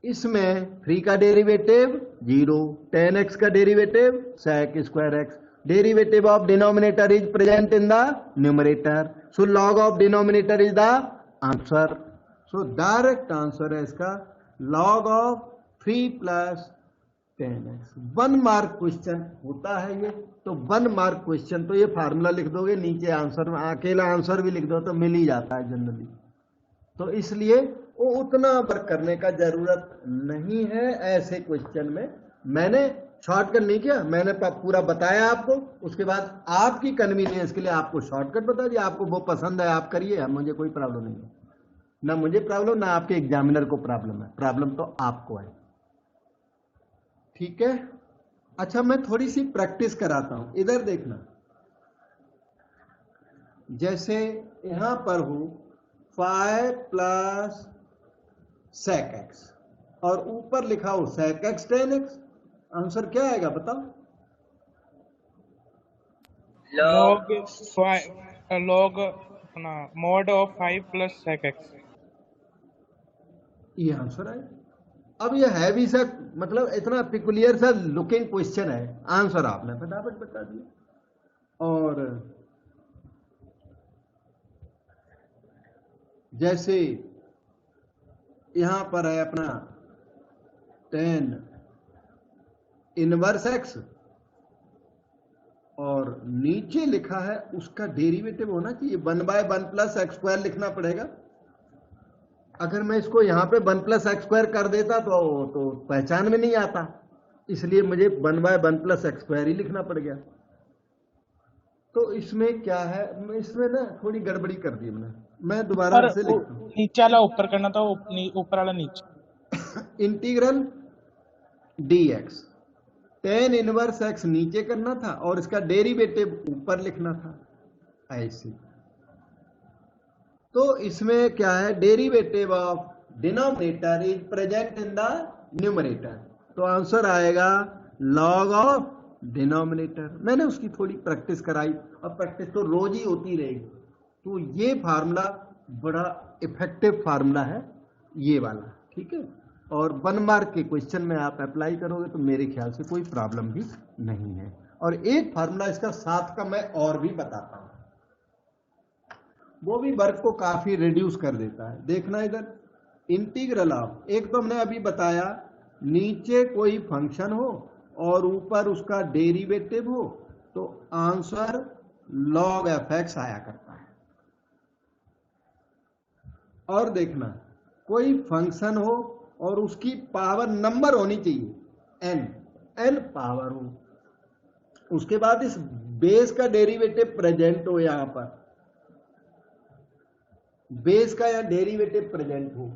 Speaker 1: इसमें 3 का डेरिवेटिव 0, 10x का derivative sec square x, Derivative of denominator is present in the numerator. So log of denominator is the answer. So direct answer है इसका log of 3 plus 10x. 1 mark question होता है ये, तो 1 मार्क क्वेश्चन तो ये formula लिख दोगे, नीचे आंसर में अकेला आंसर भी लिख दो तो मिल ही जाता है जनरली। तो इसलिए वो उतना वर्क करने का जरूरत नहीं है ऐसे क्वेश्चन में। मैंने शॉर्टकट नहीं किया, मैंने पूरा बताया आपको, उसके बाद आपकी कन्वीनियंस के लिए आपको शॉर्टकट बता दिया। आपको वो पसंद है आप करिए, मुझे कोई प्रॉब्लम नहीं है, ना मुझे प्रॉब्लम ना आपके एग्जामिनर को प्रॉब्लम है, प्रॉब्लम तो आपको है। ठीक है, अच्छा मैं थोड़ी सी प्रैक्टिस कराता हूं, इधर देखना। जैसे यहां पर हो 5 प्लस sec x और ऊपर लिखा हो sec x tan x, answer क्या आएगा बताओ?
Speaker 3: log mod of 5 plus sec x,
Speaker 1: ये आंसर है। अब ये है भी सर, मतलब इतना पिकुलियर सा लुकिंग क्वेश्चन है, आंसर आपने फटाफट बता दिया। और जैसे यहां पर है अपना tan इनवर्स x और नीचे लिखा है उसका डेरिवेटिव होना चाहिए 1/1 प्लस एक्स स्क्वायर लिखना पड़ेगा। अगर मैं इसको यहां पे 1 प्लस एक्स स्क्वायर कर देता तो पहचान में नहीं आता, इसलिए मुझे 1/1 प्लस एक्स स्क्वायर ही लिखना पड़ गया। तो इसमें क्या है, इसमें ना थोड़ी गड़बड़ी कर दी मैं दोबारा से लिखता हूं।
Speaker 3: नीचे वाला ऊपर करना था, ऊपर वाला नीचे।
Speaker 1: Integral dx tan inverse x नीचे करना था और इसका डेरिवेटिव ऊपर लिखना था ऐसे। तो इसमें क्या है, derivative of denominator is present in the numerator, तो आंसर आएगा लॉग ऑफ डिनोमिनेटर। मैंने उसकी थोड़ी प्रैक्टिस कराई और प्रैक्टिस तो रोज ही होती रहेगी। तो ये फार्मूला बड़ा इफेक्टिव फार्मूला है ये वाला, ठीक है। और 1 मार्क के क्वेश्चन में आप अप्लाई करोगे तो मेरे ख्याल से कोई प्रॉब्लम भी नहीं है। और एक फार्मूला इसका 7 का मैं और भी बताता हूं, वो भी वर्क को काफी रिड्यूस कर देता है। देखना इधर, इंटीग्रल ऑफ, एक तो हमने अभी बताया नीचे कोई फंक्शन हो और ऊपर उसका डेरिवेटिव हो तो आंसर log f(x) आया करता है। और देखना कोई फंक्शन हो और उसकी पावर नंबर होनी चाहिए n पावर हो, उसके बाद इस बेस का डेरिवेटिव प्रेजेंट हो, यहां पर बेस का या डेरिवेटिव प्रेजेंट हो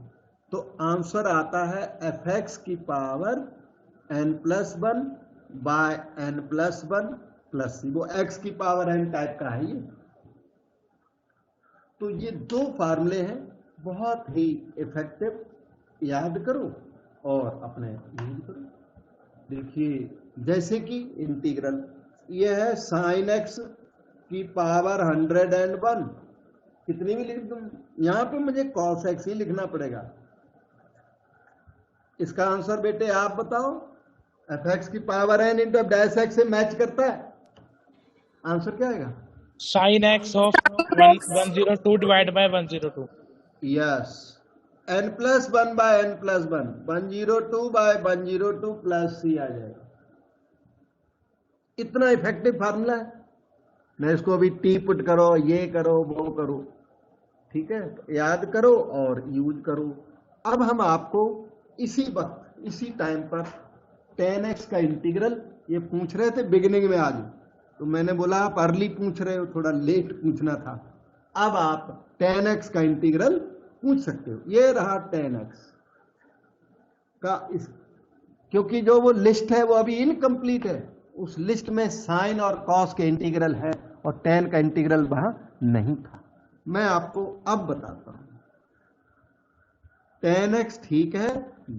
Speaker 1: तो आंसर आता है f(x) की power n+1 by n+1 plus c। वो x की पावर n टाइप का है ये। तो ये 2 फार्मूले हैं, बहुत ही इफेक्टिव, याद करो और अपने यूज करो। देखिए जैसे कि इंटीग्रल ये है sin x की पावर 101, कितनी भी लिख दूं, यहां पे मुझे cos x ही लिखना पड़ेगा। इसका आंसर बेटे आप बताओ, f(x) की power n into dash x से मैच करता है, आंसर क्या आएगा?
Speaker 3: sin x of 102 divide by 102।
Speaker 1: Yes, n+1 by n+1, 102 by 102 plus c आ जाएगा। इतना इफेक्टिव फार्मूला है ना, इसको अभी टी पुट करो, ये करो, वो करो, ठीक है, याद करो और यूज करो। अब हम आपको इसी वक्त इसी टाइम पर tan x का इंटीग्रल ये पूछ रहे थे बिगिनिंग में आज, तो मैंने बोला आप अर्ली पूछ रहे हो, थोड़ा लेट पूछना था। अब आप tan x का इंटीग्रल पूछ सकते हो। ये रहा tan x का क्योंकि जो वो लिस्ट है वो अभी इनकम्प्लीट है, उस लिस्ट में साइन और कॉस के इंटीग्रल है और tan का इंटीग्रल वहां नहीं था। मैं आपको अब बताता हूं। tan x ठीक है,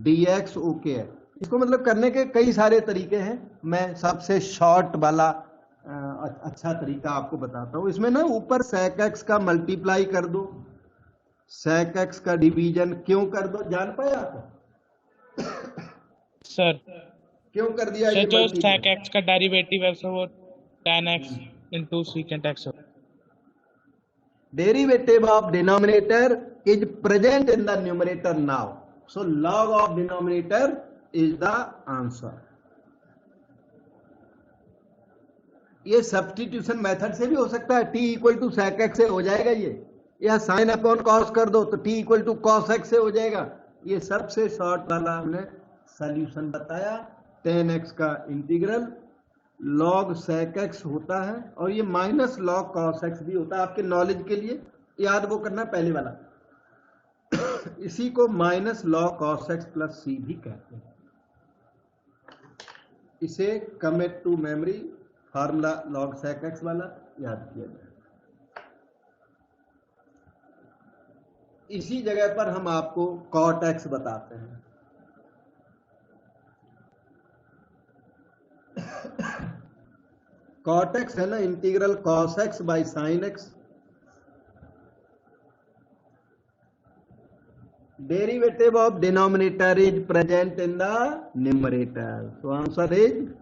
Speaker 1: dx ओके है। इसको मतलब करने के कई सारे तरीके हैं, मैं सबसे शॉर्ट वाला अच्छा तरीका आपको बताता हूं। इसमें ना ऊपर sec x का मल्टीप्लाई कर दो, sec x का डिवीजन क्यों कर दो, जान पाए आप
Speaker 3: सर?
Speaker 1: क्यों कर दिया?
Speaker 3: सर जो sec x का डेरिवेटिव है सर वो 10x into secant x.
Speaker 1: Derivative of denominator is present in the numerator now. So log of denominator is the answer. ये सब्स्टिट्यूशन मेथड से भी हो सकता है, t equal to sec x से हो जाएगा ये, या sin अपॉन cos कर दो तो t equal to cos x से हो जाएगा। ये सबसे शॉर्ट वाला हमने सॉल्यूशन बताया। tan x का इंटीग्रल log sec x होता है और ये माइनस log cos x भी होता है। आपके नॉलेज के लिए याद वो करना पहले वाला। इसी को minus log cos x plus c भी कहते हैं। इसे commit to memory, formula log sec x वाला याद किया जाए। इसी जगह पर हम आपको cot x बताते हैं। cot x है ना, integral cos x by sin x। Derivative of denominator is present in the numerator, so answer is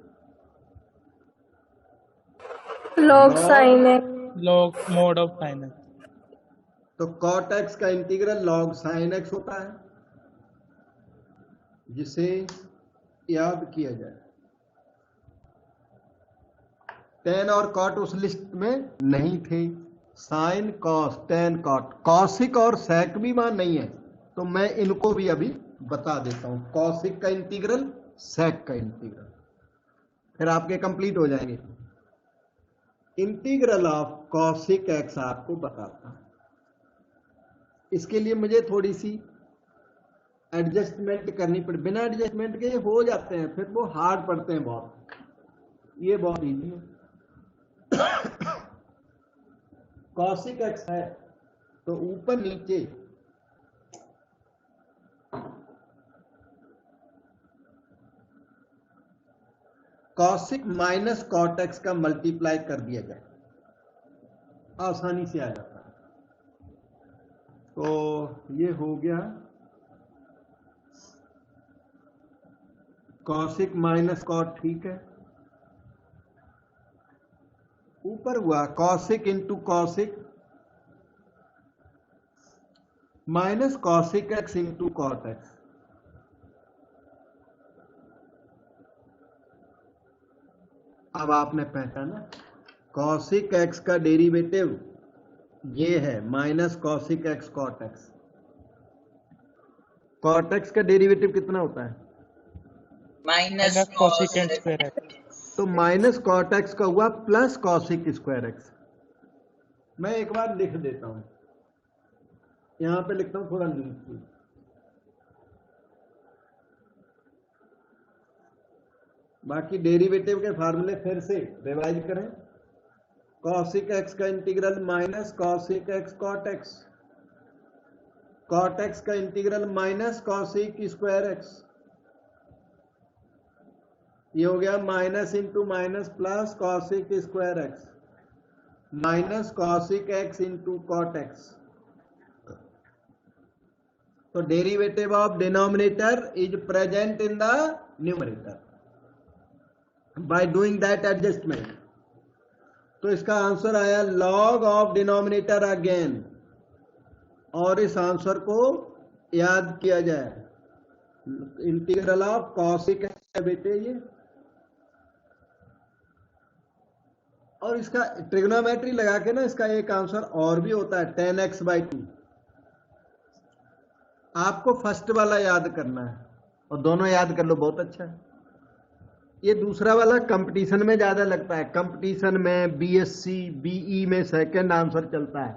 Speaker 6: log sin x.
Speaker 3: Log mod of sin x.
Speaker 1: तो cot x का integral log sin x होता है, जिसे याद किया जाए। tan और cot उस लिस्ट में नहीं थे, sin cos tan cot, cosic और sec भी वहां नहीं है, तो मैं इनको भी अभी बता देता हूं। cosic का इंटीग्रल, sec का इंटीग्रल, फिर आपके कंप्लीट हो जाएंगे। इंटीग्रल ऑफ cosic x आपको बताता हूं। इसके लिए मुझे थोड़ी सी एडजस्टमेंट करनी पड़ी, बिना एडजस्टमेंट के हो जाते हैं, फिर वो हार्ड पड़ते हैं बहुत। ये बहुत इजी है। cosic x है तो ऊपर नीचे cosic माइनस cot x का मल्टीप्लाई कर दिया जाए, आसानी से आ जाता है। तो ये हो गया cosic माइनस cot, ठीक है। ऊपर हुआ cosic into cosic minus cosic x into cot x। अब आपने पहचाना cosic x का डेरिवेटिव ये है minus cosic x cot x। cot x का डेरिवेटिव कितना होता है?
Speaker 2: Minus
Speaker 3: cosecant square x.
Speaker 1: तो माइनस cot x का हुआ प्लस cosic स्क्वायर x। मैं एक बार लिख देता हूं, यहां पे लिखता हूं थोड़ा नीचे। बाकी डेरिवेटिव के फार्मूले फिर से रिवाइज करें। cosic x का integral minus cosic x cot x, cot x का integral minus cosic square x। ये हो गया minus into minus plus cosic square x minus cosic x into cot x। तो derivative of denominator is present in the numerator by doing that adjustment. तो इसका answer आया log of denominator again, और इस answer को याद किया जाए। इंटीग्रल ऑफ cosic है बेटे ये, और इसका ट्रिग्नोमेट्री लगा के ना इसका एक आंसर और भी होता है tan x बाई 2। आपको फर्स्ट वाला याद करना है और दोनों याद कर लो, बहुत अच्छा है। ये दूसरा वाला कंपटीशन में ज्यादा लगता है, कंपटीशन में बीएससी बीई में सेकंड आंसर चलता है,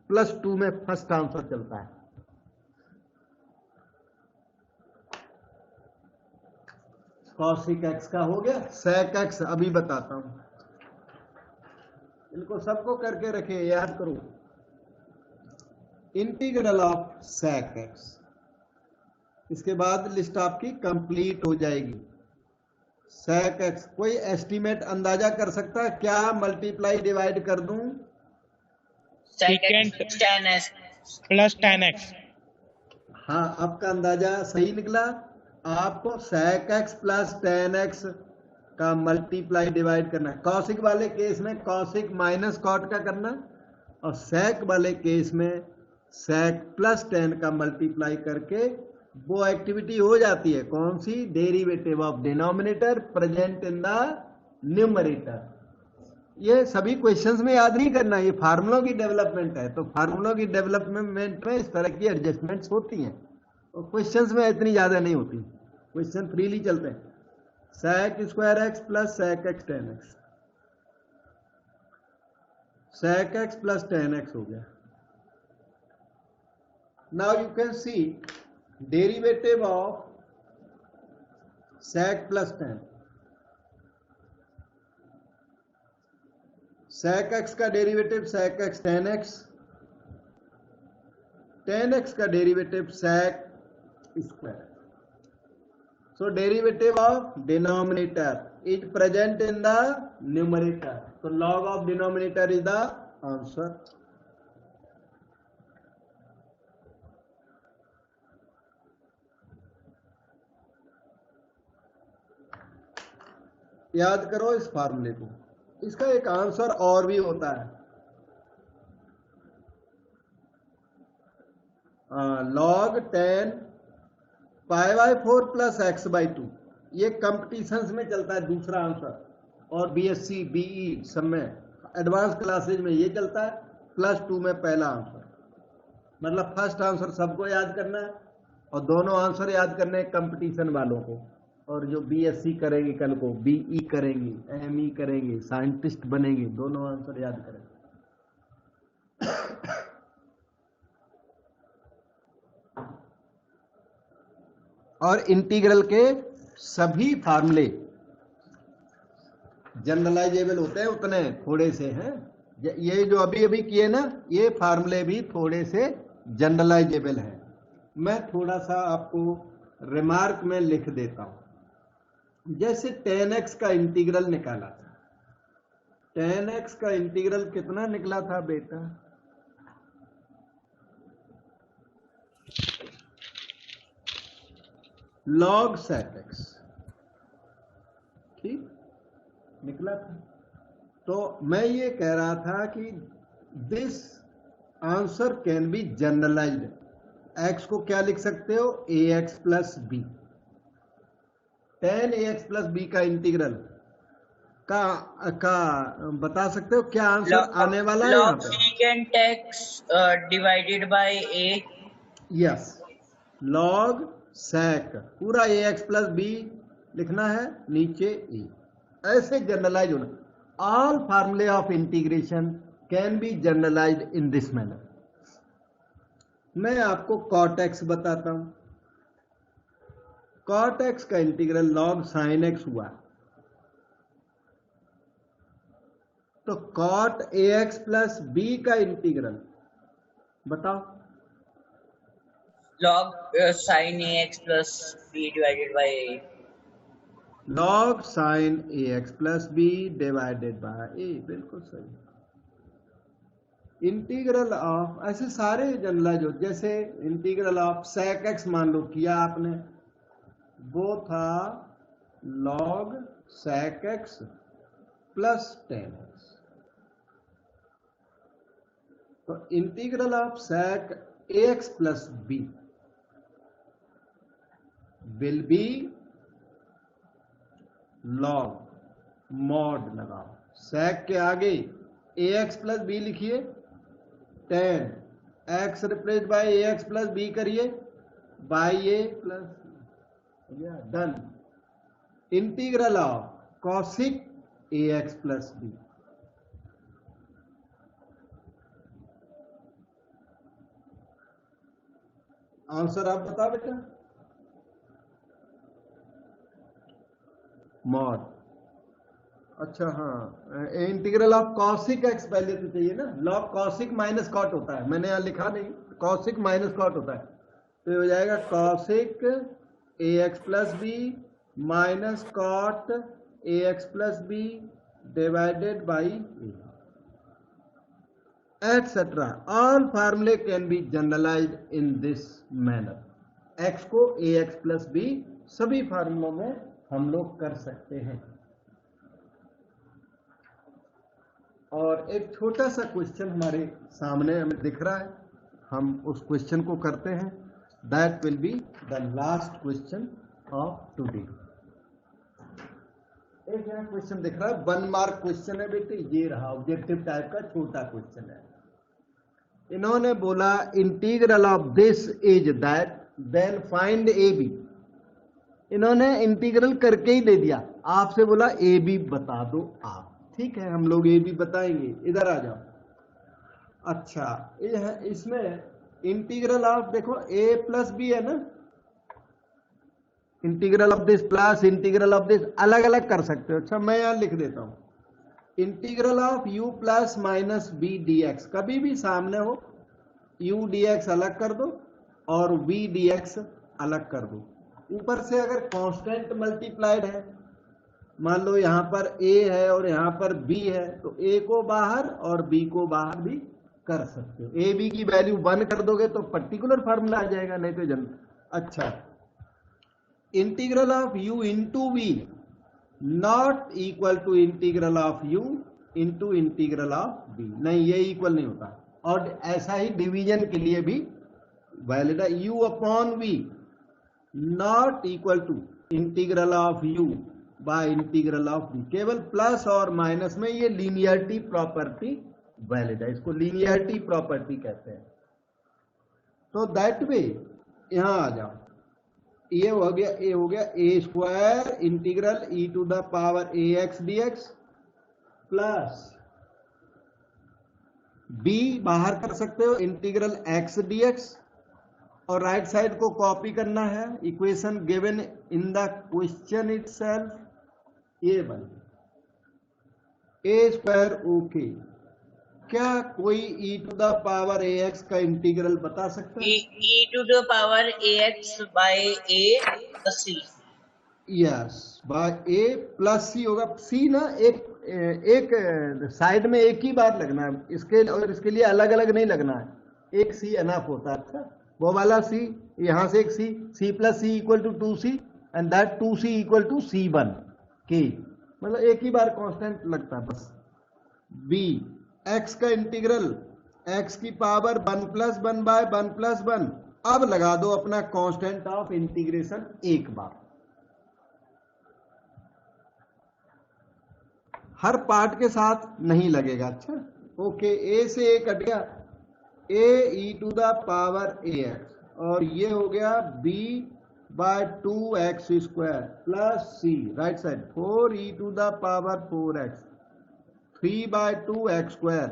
Speaker 1: +2 में फर्स्ट आंसर चलता है। cosic x का हो गया, sec x अभी बताता हूं। इनको सबको करके रखे, याद करो। इंटीग्रल ऑफ sec x, इसके बाद लिस्ट आपकी कंप्लीट हो जाएगी। sec x, कोई एस्टीमेट अंदाजा कर सकता है क्या मल्टीप्लाई डिवाइड कर दूं?
Speaker 2: secant tan x
Speaker 3: plus tan x.
Speaker 1: हाँ, आपका अंदाजा सही निकला। आपको sec x plus tan x का मल्टीप्लाई डिवाइड करना, कॉसिक वाले केस में कॉसिक माइनस कॉट का करना, और सेक वाले केस में सेक प्लस टेन का मल्टीप्लाई करके वो एक्टिविटी हो जाती है। कौन सी? Derivative of denominator present in the numerator. ये सभी क्वेश्चंस में याद नहीं करना, ये फार्मूलों की डेवलपमेंट है, तो फार्मूलों की डेवलपमेंट में इस तरह की एडजस्टमेंट्स होती हैं और क्वेश्चंस में इतनी ज्यादा नहीं होती, क्वेश्चन फ्रीली चलते हैं। sec square x plus sec x tan x, sec x plus tan x हो गया। Now you can see derivative of sec plus tan, sec x का derivative sec x tan x, tan x का derivative sec square. So derivative of denominator is present in the numerator. So log of denominator is the answer. याद करो इस फार्मूले को। इसका एक answer और भी होता है, log 10 pi by 4 plus x by 2। ये कंपटीशंस में चलता है दूसरा आंसर, और बीएससी बीई सब में एडवांस क्लासेज में ये चलता है, +2 में पहला आंसर। मतलब फर्स्ट आंसर सबको याद करना है और दोनों आंसर याद करने हैं कंपटीशन वालों को, और जो बीएससी करेंगे कल को, बीई करेंगे, एमई करेंगे, साइंटिस्ट बनेंगे, दोनों आंसर याद करेंगे। और इंटीग्रल के सभी फार्मूले जनरलाइजेबल होते हैं, उतने थोड़े से हैं। ये जो अभी अभी किए ना, ये फार्मूले भी थोड़े से जनरलाइजेबल हैं। मैं थोड़ा सा आपको रिमार्क में लिख देता हूं। जैसे tan x का इंटीग्रल निकाला था, tan x का इंटीग्रल कितना निकला था बेटा? log sec x, ठीक निकला था। तो मैं ये कह रहा था कि this answer can be generalised. x को क्या लिख सकते हो? ax plus b. tan ax plus b का इंटीग्रल का बता सकते हो क्या आंसर आने वाला है यहाँ पे?
Speaker 2: log secant x divided by a।
Speaker 1: Yes, log sec पूरा ax प्लस बी लिखना है, नीचे a, ऐसे जनरलाइज होना। ऑल फार्मूले of integration can be generalised in this manner. मैं आपको cot x बताता हूं। cot x का इंटीग्रल log sin x हुआ, तो cot ax प्लस b का इंटीग्रल बताओ।
Speaker 2: log sin ax plus b divided by a।
Speaker 1: log sin ax plus b divided by a, बिल्कुल सही। इंटीग्रल ऑफ, ऐसे सारे जनरलाइज हो। जैसे इंटीग्रल ऑफ sec x मान लो किया आपने, वो था log sec x plus tan x। तो इंटीग्रल of sec ax plus b will be log, mod लगाओ, sec के आगे ax प्लस बी लिखिए, tan x replace by ax plus b करिए, by a plus, done. Integral of cosic ax plus b, answer आप बताओ बेटा। Mod, अच्छा हाँ, इंटीग्रल ऑफ cosic x पहले तो चाहिए ना, log cosic माइनस कॉट होता है, मैंने यहाँ लिखा नहीं, cosic माइनस कॉट होता है, तो ये हो जाएगा cosic ax plus b minus cot ax plus b divided by et cetera. All फार्मूले can be generalised in this manner. x को ax प्लस बी सभी फार्मूलों में हम लोग कर सकते हैं। और एक छोटा सा क्वेश्चन हमारे सामने हमें दिख रहा है, हम उस क्वेश्चन को करते हैं। That will be the last question of today. एक यहाँ क्वेश्चन दिख रहा है, 1 मार्क क्वेश्चन है बेटे, ये रहा ऑब्जेक्टिव टाइप का छोटा क्वेश्चन है। इन्होंने बोला integral of this is that then find a b. इन्होंने इंटीग्रल करके ही दे दिया, आपसे बोला ए बी बता दो आप। ठीक है, हम लोग ए बी बताएंगे, इधर आ जाओ। अच्छा, इसमें इंटीग्रल ऑफ देखो ए प्लस बी है ना, integral of this plus integral of this अलग अलग कर सकते हो। अच्छा, मैं यहां लिख देता हूं integral of u plus minus b d x. कभी भी सामने हो u dx अलग कर दो और v dx अलग कर दो। ऊपर से अगर कांस्टेंट मल्टीप्लाइड है, मान लो यहां पर a है और यहां पर b है, तो a को बाहर और b को बाहर भी कर सकते हो। a b की वैल्यू 1 कर दोगे तो पर्टिकुलर फार्मूला आ जाएगा, नहीं तो जन। अच्छा, integral of u into v not equal to integral of u into integral of v। नहीं, ये इक्वल नहीं होता। और ऐसा ही डिवीजन के लिए भी वैलिड है, u upon v not equal to integral of u by integral of v। केवल प्लस और माइनस में ये लीनियरिटी प्रॉपर्टी वैलिड है, इसको लीनियरिटी प्रॉपर्टी कहते हैं। तो दैट वे यहां आ जाओ, ये हो गया a square integral e to the power a x d x plus b बाहर कर सकते हो इंटीग्रल एक्स डी एक्स, और राइट साइड को कॉपी करना है, equation given in the question itself. ये बन ए स्क्वायर ओके। क्या कोई e to the power a x का इंटीग्रल बता सकता है?
Speaker 2: e to the power a x by a plus c.
Speaker 1: Yes, by a plus सी होगा। सी ना एक साइड में एक ही बार लगना है, इसके और इसके लिए अलग अलग नहीं लगना है, एक सी एनफ होता है। अच्छा, वो वाला सी, यहां से एक c plus c equal to 2c and that 2c equal to c1 के, मतलब एक ही बार कांस्टेंट लगता है बस। बी x का इंटीग्रल x की पावर 1 प्लस 1 बाय 1 प्लस 1। अब लगा दो अपना कांस्टेंट ऑफ इंटीग्रेशन एक बार, हर पार्ट के साथ नहीं लगेगा। अच्छा, ओके, a से a कट गया, a e to the power a x, और ये हो गया b by 2x square plus c, right side 4 e to the power 4x 3 by 2x square.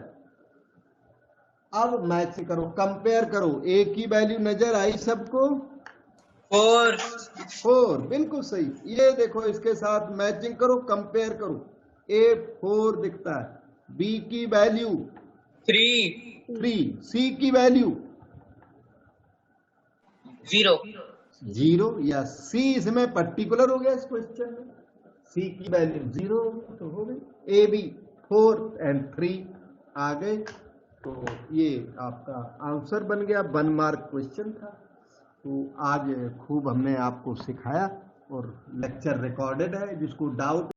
Speaker 1: अब मैच करो, कंपेयर करो, a की वैल्यू नजर आई सबको? 4 बिल्कुल सही। ये देखो, इसके साथ मैचिंग करो, कंपेयर करो, a 4 दिखता है, b की वैल्यू 3, c की वैल्यू 0 या c इसमें पर्टिकुलर हो गया इस क्वेश्चन में, c की वैल्यू 0 तो हो गई। a b 4 एंड 3 आ गए, तो ये आपका आंसर बन गया। 1 मार्क क्वेश्चन था। तो आज खूब हमने आपको सिखाया और लेक्चर रिकॉर्डेड है, जिसको डाउट